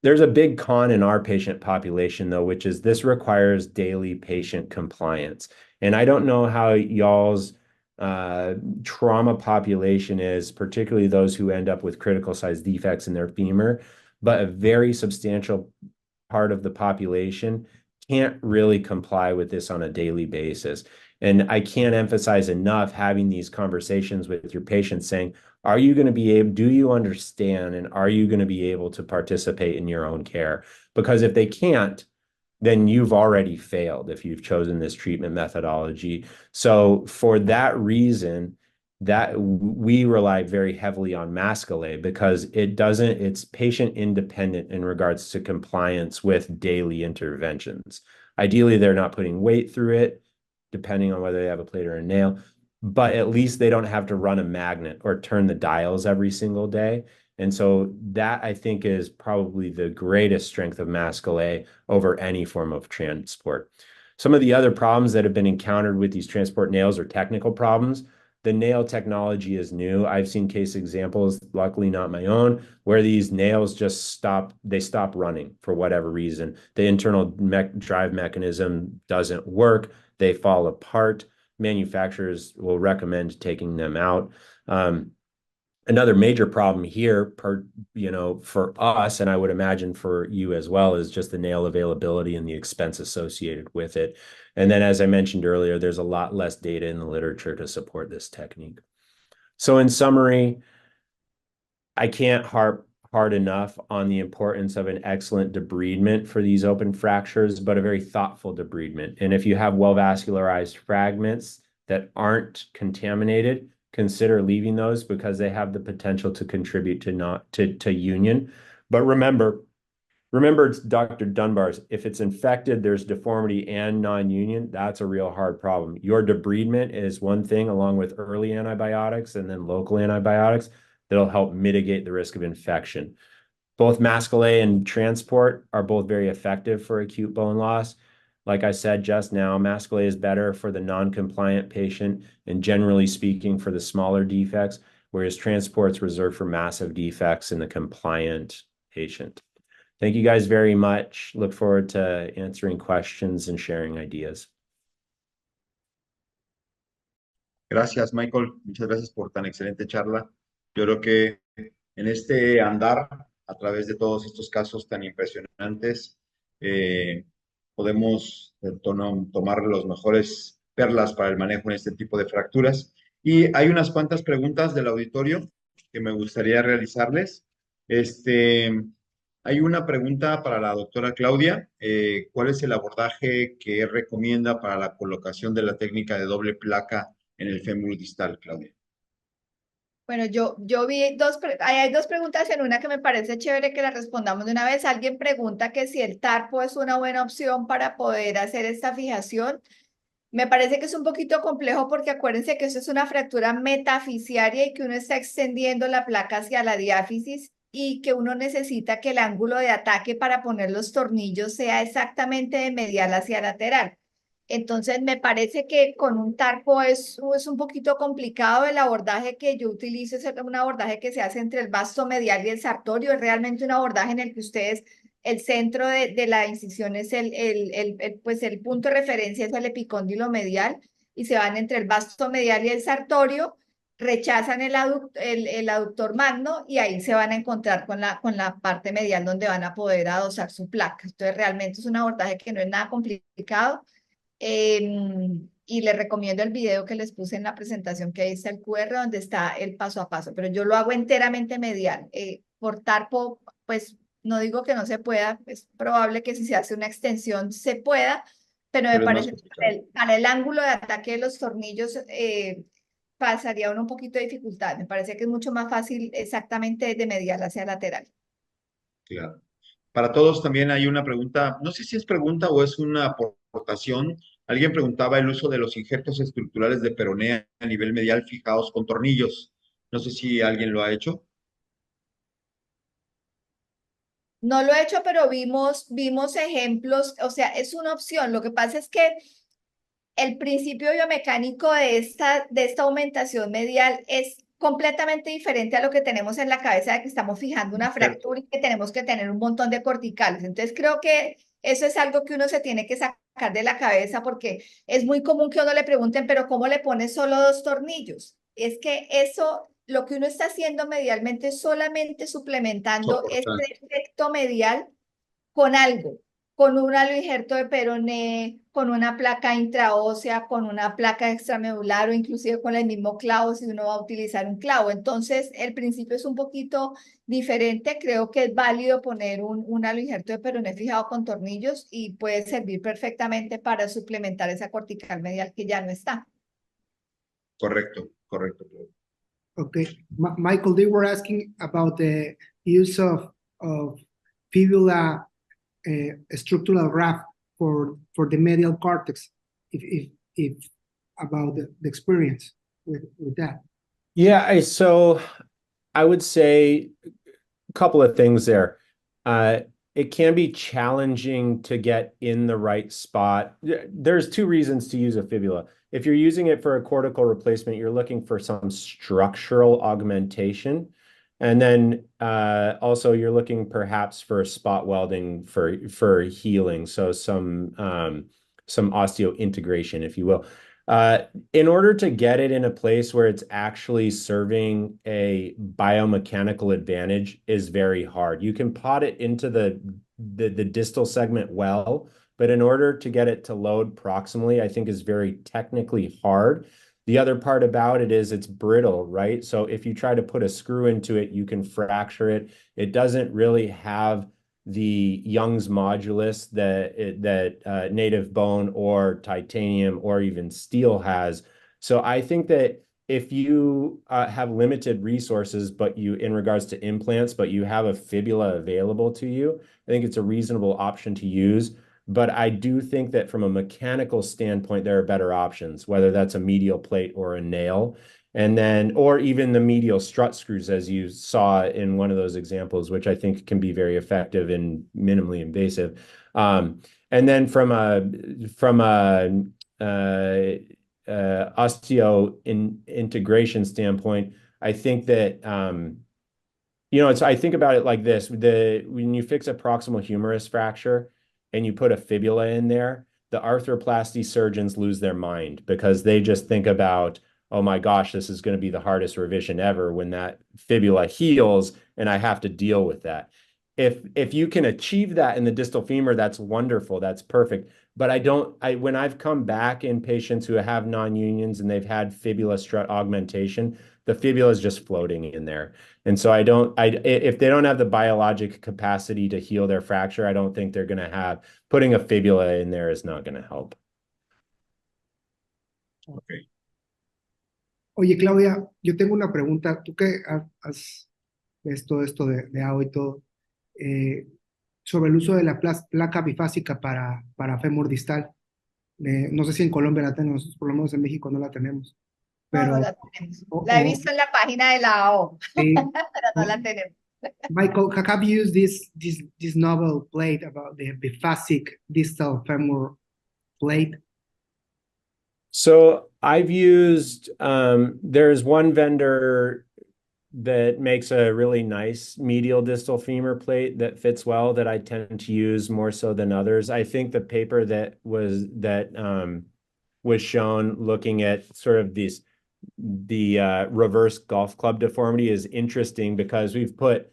There's a big con in our patient population, though, which is this requires daily patient compliance. And I don't know how y'all's trauma population is, particularly those who end up with critical size defects in their femur, but a very substantial part of the population can't really comply with this on a daily basis. And I can't emphasize enough having these conversations with your patients saying, are you going to be able, do you understand, and are you going to be able to participate in your own care? Because if they can't, then you've already failed if you've chosen this treatment methodology. So for that reason, that we rely very heavily on Masquelet because it's patient independent in regards to compliance with daily interventions. Ideally, they're not putting weight through it, depending on whether they have a plate or a nail, but at least they don't have to run a magnet or turn the dials every single day. And so that, I think, is probably the greatest strength of Masquelet over any form of transport. Some of the other problems that have been encountered with these transport nails are technical problems. The nail technology is new. I've seen case examples, luckily not my own, where these nails just stop running for whatever reason. The internal drive mechanism doesn't work. They fall apart. Manufacturers will recommend taking them out. Another major problem here, for us, and I would imagine for you as well, is just the nail availability and the expense associated with it. And then, as I mentioned earlier, there's a lot less data in the literature to support this technique. So in summary, I can't harp hard enough on the importance of an excellent debridement for these open fractures, but a very thoughtful debridement. And if you have well-vascularized fragments that aren't contaminated, consider leaving those because they have the potential to contribute to union. But remember, it's Dr. Dunbar's. If it's infected, there's deformity and non-union. That's a real hard problem. Your debridement is one thing, along with early antibiotics and then local antibiotics, that'll help mitigate the risk of infection. Both Masquelet and Transport are both very effective for acute bone loss. Like I said just now, Masquelet is better for the non-compliant patient and generally speaking for the smaller defects, whereas Transport's reserved for massive defects in the compliant patient. Thank you guys very much. Look forward to answering questions and sharing ideas. Gracias, Michael. Muchas gracias por tan excelente charla. Yo creo que en este andar, a través de todos estos casos tan impresionantes, podemos tomar los mejores perlas para el manejo en este tipo de fracturas. Y hay unas cuantas preguntas del auditorio que me gustaría realizarles. Hay una pregunta para la doctora Claudia. ¿Cuál es el abordaje que recomienda para la colocación de la técnica de doble placa en el fémur distal, Claudia? Bueno, yo vi hay dos preguntas en una que me parece chévere que las respondamos de una vez. Alguien pregunta que si el tarpo es una buena opción para poder hacer esta fijación. Me parece que es un poquito complejo porque acuérdense que eso es una fractura metafisiaria y que uno está extendiendo la placa hacia la diáfisis y que uno necesita que el ángulo de ataque para poner los tornillos sea exactamente de medial hacia lateral. Entonces, me parece que con un tarpo es un poquito complicado. El abordaje que yo utilizo es un abordaje que se hace entre el vasto medial y el sartorio. Es realmente un abordaje en el que ustedes, el centro de la incisión es pues el punto de referencia es el epicóndilo medial y se van entre el vasto medial y el sartorio, rechazan el aductor magno y ahí se van a encontrar con la parte medial donde van a poder adosar su placa. Entonces, realmente es un abordaje que no es nada complicado. Y les recomiendo el video que les puse en la presentación, que ahí está el QR donde está el paso a paso, pero yo lo hago enteramente medial. Por tarpo, pues no digo que no se pueda, es probable que si se hace una extensión se pueda, pero me parece que para el ángulo de ataque de los tornillos, pasaría uno un poquito de dificultad. Me parece que es mucho más fácil exactamente de medial hacia lateral. Claro. Para todos también hay una pregunta, no sé si es pregunta o es una aportación. Alguien preguntaba el uso de los injertos estructurales de peroné a nivel medial fijados con tornillos. No sé si alguien lo ha hecho. No lo he hecho, pero vimos ejemplos, o sea, es una opción. Lo que pasa es que el principio biomecánico de esta aumentación medial es completamente diferente a lo que tenemos en la cabeza, de que estamos fijando una Cierto. fractura y que tenemos que tener un montón de corticales. Entonces creo que eso es algo que uno se tiene que sacar de la cabeza porque es muy común que a uno le pregunten, pero ¿cómo le pones solo 2 tornillos? Es que eso, lo que uno está haciendo medialmente es solamente suplementando Soportar. este efecto medial con algo, con un halo injerto de peroné, con una placa intraósea, con una placa extramedular o inclusive con el mismo clavo si uno va a utilizar un clavo. Entonces, el principio es un poquito diferente. Creo que es válido poner un halo injerto de peroné fijado con tornillos y puede servir perfectamente para suplementar esa cortical medial que ya no está. Correcto, correcto. Okay, Michael, they were asking about the use of fibula structural graft for the medial cortex, if about the experience with that. Yeah, so I would say a couple of things there. It can be challenging to get in the right spot. There's 2 reasons to use a fibula. If you're using it for a cortical replacement, you're looking for some structural augmentation. And then also you're looking perhaps for spot welding for healing. So some osseointegration, if you will. In order to get it in a place where it's actually serving a biomechanical advantage is very hard. You can pot it into the distal segment well, but in order to get it to load proximally, I think is very technically hard. The other part about it is it's brittle, right? So if you try to put a screw into it, you can fracture it. It doesn't really have the Young's modulus that native bone or titanium or even steel has. So I think that if you have limited resources, but you in regards to implants, but you have a fibula available to you, I think it's a reasonable option to use. But I do think that from a mechanical standpoint, there are better options, whether that's a medial plate or a nail. And then, or even the medial strut screws, as you saw in one of those examples, which I think can be very effective and minimally invasive. And then from a integration standpoint, I think that I think about it like this: when you fix a proximal humerus fracture and you put a fibula in there, the arthroplasty surgeons lose their mind because they just think about, oh my gosh, this is going to be the hardest revision ever when that fibula heals and I have to deal with that. If you can achieve that in the distal femur, that's wonderful. That's perfect. But when I've come back in patients who have non-unions and they've had fibula strut augmentation, the fibula is just floating in there. And so if they don't have the biologic capacity to heal their fracture, I don't think they're going to putting a fibula in there is not going to help. Okay. Oye, Claudia, yo tengo una pregunta. Tú que has visto esto de AO y todo, sobre el uso de la placa bifásica para fémur distal. No sé si en Colombia la tenemos, por lo menos en México no la tenemos. No, no Pero, la tenemos. La he visto en la página de la AO, sí, pero no la tenemos. Michael, have you used this novel plate about the biphasic distal femur plate? So I've used, there's one vendor that makes a really nice medial distal femur plate that fits well that I tend to use more so than others. I think the paper that was shown looking at sort of the reverse golf club deformity is interesting because we've put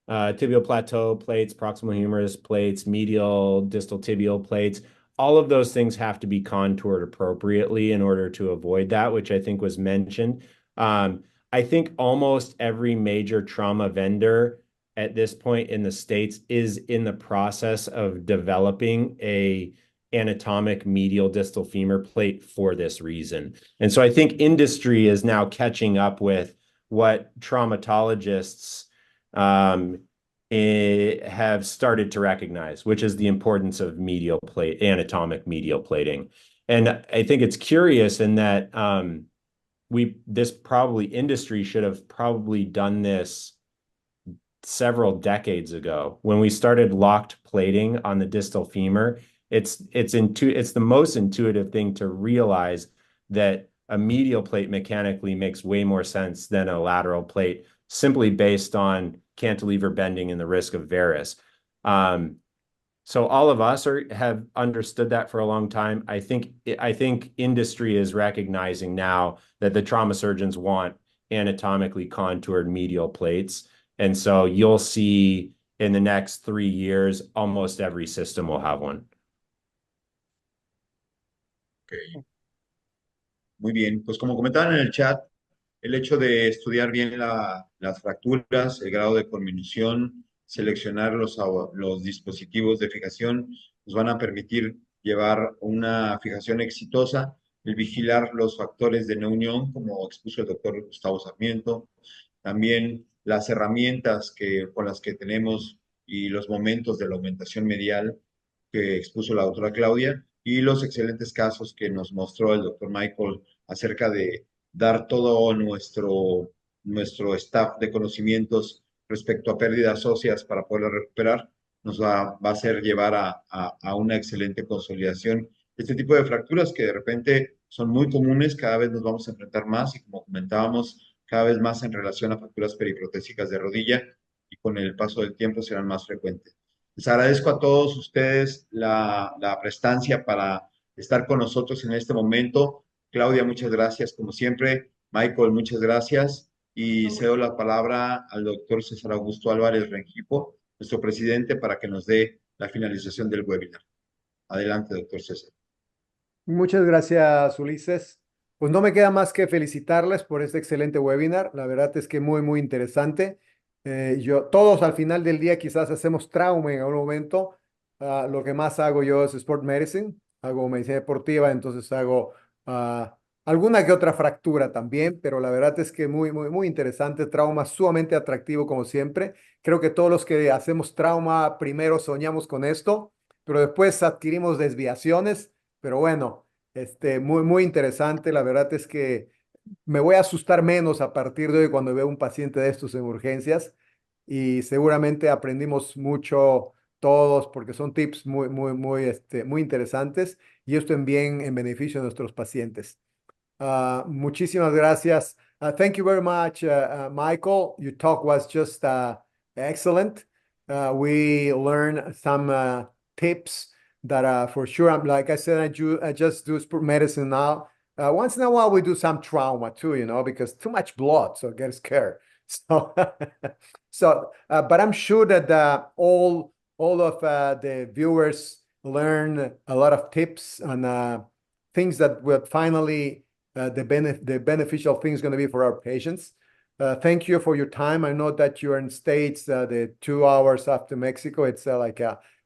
tibial plateau plates, proximal humerus plates, medial distal tibial plates. All of those things have to be contoured appropriately in order to avoid that, which I think was mentioned. I think almost every major trauma vendor at this point in the States is in the process of developing a anatomic medial distal femur plate for this reason. And so I think industry is now catching up with what traumatologists have started to recognize, which is the importance of anatomic medial plating. And I think it's curious in that industry should have probably done this several decades ago. When we started locked plating on the distal femur, it's the most intuitive thing to realize that a medial plate mechanically makes way more sense than a lateral plate, simply based on cantilever bending and the risk of varus. So all of us have understood that for a long time. I think industry is recognizing now that the trauma surgeons want anatomically contoured medial plates. And so you'll see in the next 3 years, almost every system will have one. Okay. Muy bien, pues como comentaban en el chat, el hecho de estudiar bien las fracturas, el grado de conminución, seleccionar los dispositivos de fijación, nos van a permitir llevar una fijación exitosa, el vigilar los factores de no unión, como expuso el doctor Gustavo Sarmiento, también las herramientas con las que tenemos y los momentos de la aumentación medial que expuso la doctora Claudia, y los excelentes casos que nos mostró el doctor Michael acerca de dar todo nuestro staff de conocimientos respecto a pérdidas óseas para poderla recuperar, nos va a hacer llevar a una excelente consolidación. Este tipo de fracturas que de repente son muy comunes, cada vez nos vamos a enfrentar más y como comentábamos, cada vez más en relación a fracturas periprotésicas de rodilla y con el paso del tiempo serán más frecuentes. Les agradezco a todos ustedes la prestancia para estar con nosotros en este momento. Claudia, muchas gracias, como siempre. Michael, muchas gracias. Y cedo la palabra al doctor César Augusto Álvarez Rengifo, nuestro presidente, para que nos dé la finalización del webinar. Adelante, doctor César. Muchas gracias, Ulises. Pues no me queda más que felicitarles por este excelente webinar. La verdad es que muy interesante. Todos al final del día quizás hacemos trauma en algún momento. Lo que más hago yo es sport medicine, hago medicina deportiva, entonces hago alguna que otra fractura también, pero la verdad es que muy interesante, trauma sumamente atractivo como siempre. Creo que todos los que hacemos trauma primero soñamos con esto, pero después adquirimos desviaciones, pero bueno, muy interesante. La verdad es que me voy a asustar menos a partir de hoy cuando veo un paciente de estos en urgencias y seguramente aprendimos mucho todos porque son tips muy interesantes y esto en beneficio de nuestros pacientes. Muchísimas gracias. Thank you very much, Michael. Your talk was just excellent. We learned some tips that for sure, like I said, I just do sport medicine now. Once in a while, we do some trauma too, because too much blood, so I get scared. But I'm sure that all of the viewers learn a lot of tips and things that will finally the beneficial things going to be for our patients. Thank you for your time. I know that you're in States, the 2 hours after Mexico. It's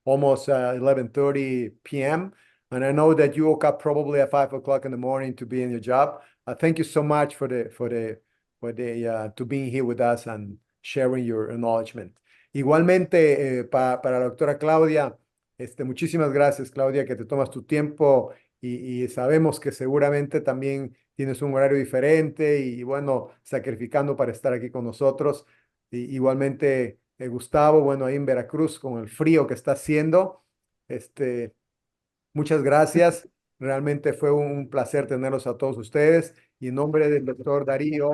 almost 11:30 p.m. And I know that you woke up probably at 5 o'clock in the morning to be in your job. Thank you so much for to being here with us and sharing your acknowledgement. Igualmente, para la doctora Claudia, muchísimas gracias, Claudia, que te tomas tu tiempo y sabemos que seguramente también tienes un horario diferente y bueno, sacrificando para estar aquí con nosotros. Igualmente, Gustavo, bueno, ahí en Veracruz con el frío que está haciendo, muchas gracias. Realmente fue un placer tenerlos a todos ustedes. Y en nombre del doctor Darío,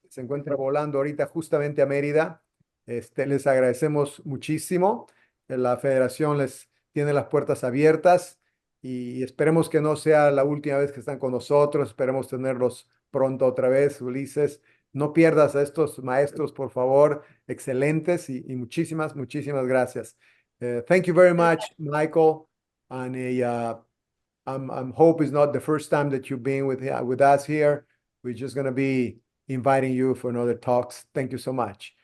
que se encuentra volando ahorita justamente a Mérida, les agradecemos muchísimo. La federación les tiene las puertas abiertas y esperemos que no sea la última vez que están con nosotros. Esperemos tenerlos pronto otra vez, Ulises. No pierdas a estos maestros, por favor, excelentes y muchísimas gracias. Thank you very much, Michael. And I'm hope it's not the first time that you've been with us here. We're just going to be inviting you for another talks. Thank you so much.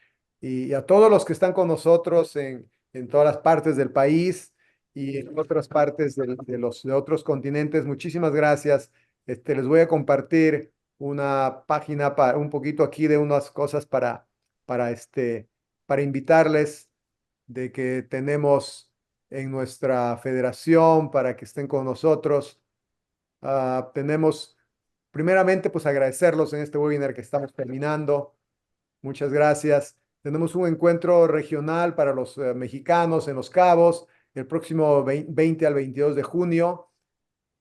Y a todos los que están con nosotros en todas las partes del país y en otras partes de otros continentes. Muchísimas gracias. Les voy a compartir una página para un poquito aquí de unas cosas para, para invitarles de que tenemos en nuestra federación para que estén con nosotros. Tenemos, primeramente, pues agradecerlos en este webinar que estamos terminando. Muchas gracias. Tenemos un encuentro regional para los mexicanos en Los Cabos el próximo 20 al 22 de junio.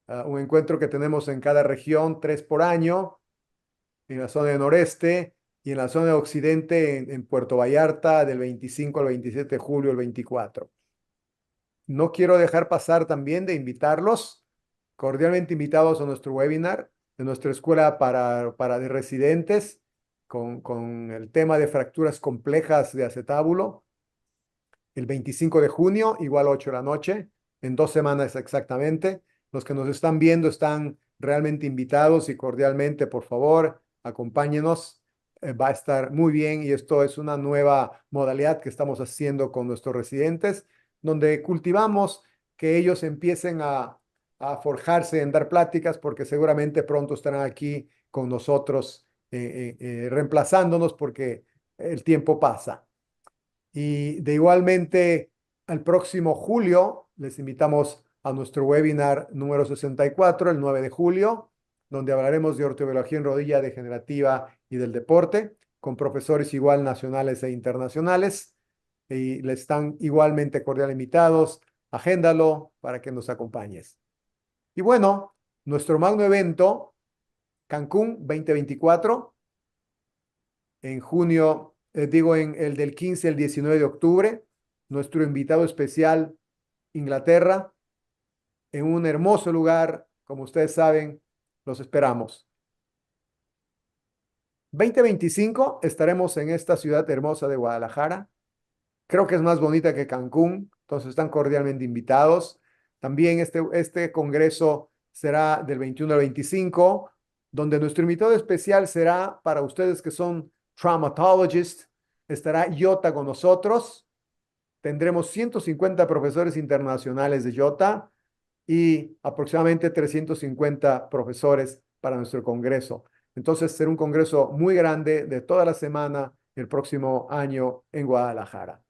Un encuentro que tenemos en cada región, 3 por año, en la zona de noreste y en la zona de occidente en Puerto Vallarta del 25 al 27 de julio, el 24. No quiero dejar pasar también de invitarlos, cordialmente invitados a nuestro webinar de nuestra escuela para de residentes con el tema de fracturas complejas de acetábulo, el 25 de junio, igual 8 de la noche, en 2 semanas exactamente. Los que nos están viendo están realmente invitados y cordialmente, por favor, acompáñenos. Va a estar muy bien y esto es una nueva modalidad que estamos haciendo con nuestros residentes, donde cultivamos que ellos empiecen a forjarse en dar pláticas, porque seguramente pronto estarán aquí con nosotros, reemplazándonos porque el tiempo pasa. Y de igualmente, al próximo julio, les invitamos a nuestro webinar número 64, el 9 de julio, donde hablaremos de ortobiología en rodilla degenerativa y del deporte, con profesores igual nacionales e internacionales. Y les están igualmente cordial invitados. Agéndalo para que nos acompañes. Y bueno, nuestro magno evento, Cancún 2024, en junio, en el del 15 al 19 de octubre, nuestro invitado especial, Inglaterra, en un hermoso lugar, como ustedes saben, los esperamos. 2025 estaremos en esta ciudad hermosa de Guadalajara. Creo que es más bonita que Cancún, entonces están cordialmente invitados. También este congreso será del 21 al 25, donde nuestro invitado especial será para ustedes que son traumatologists. Estará IOTA con nosotros. Tendremos 150 profesores internacionales de IOTA y aproximadamente 350 profesores para nuestro congreso. Entonces será un congreso muy grande de toda la semana el próximo año en Guadalajara.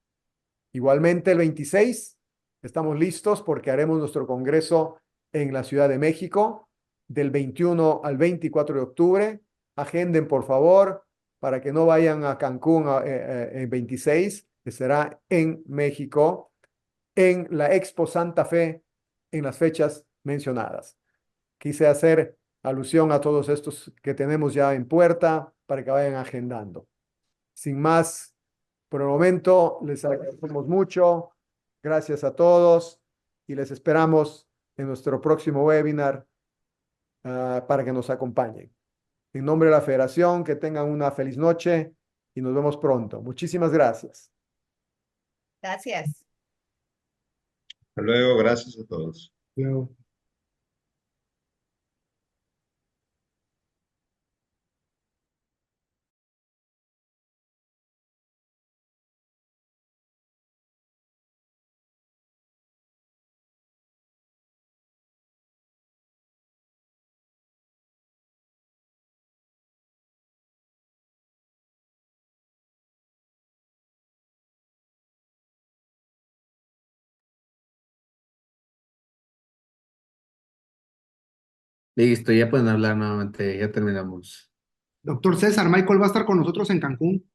Igualmente el 26 estamos listos porque haremos nuestro congreso en la Ciudad de México del 21 al 24 de octubre. Agenden, por favor, para que no vayan a Cancún el 26, que será en México, en la Expo Santa Fe, en las fechas mencionadas. Quise hacer alusión a todos estos que tenemos ya en puerta para que vayan agendando. Sin más, por el momento, les agradecemos mucho. Gracias a todos y les esperamos en nuestro próximo webinar para que nos acompañen. En nombre de la Federación, que tengan una feliz noche y nos vemos pronto. Muchísimas gracias. Gracias. Hasta luego, gracias a todos. Luego. Listo, ya pueden hablar nuevamente, ya terminamos. Doctor César, Michael va a estar con nosotros en Cancún.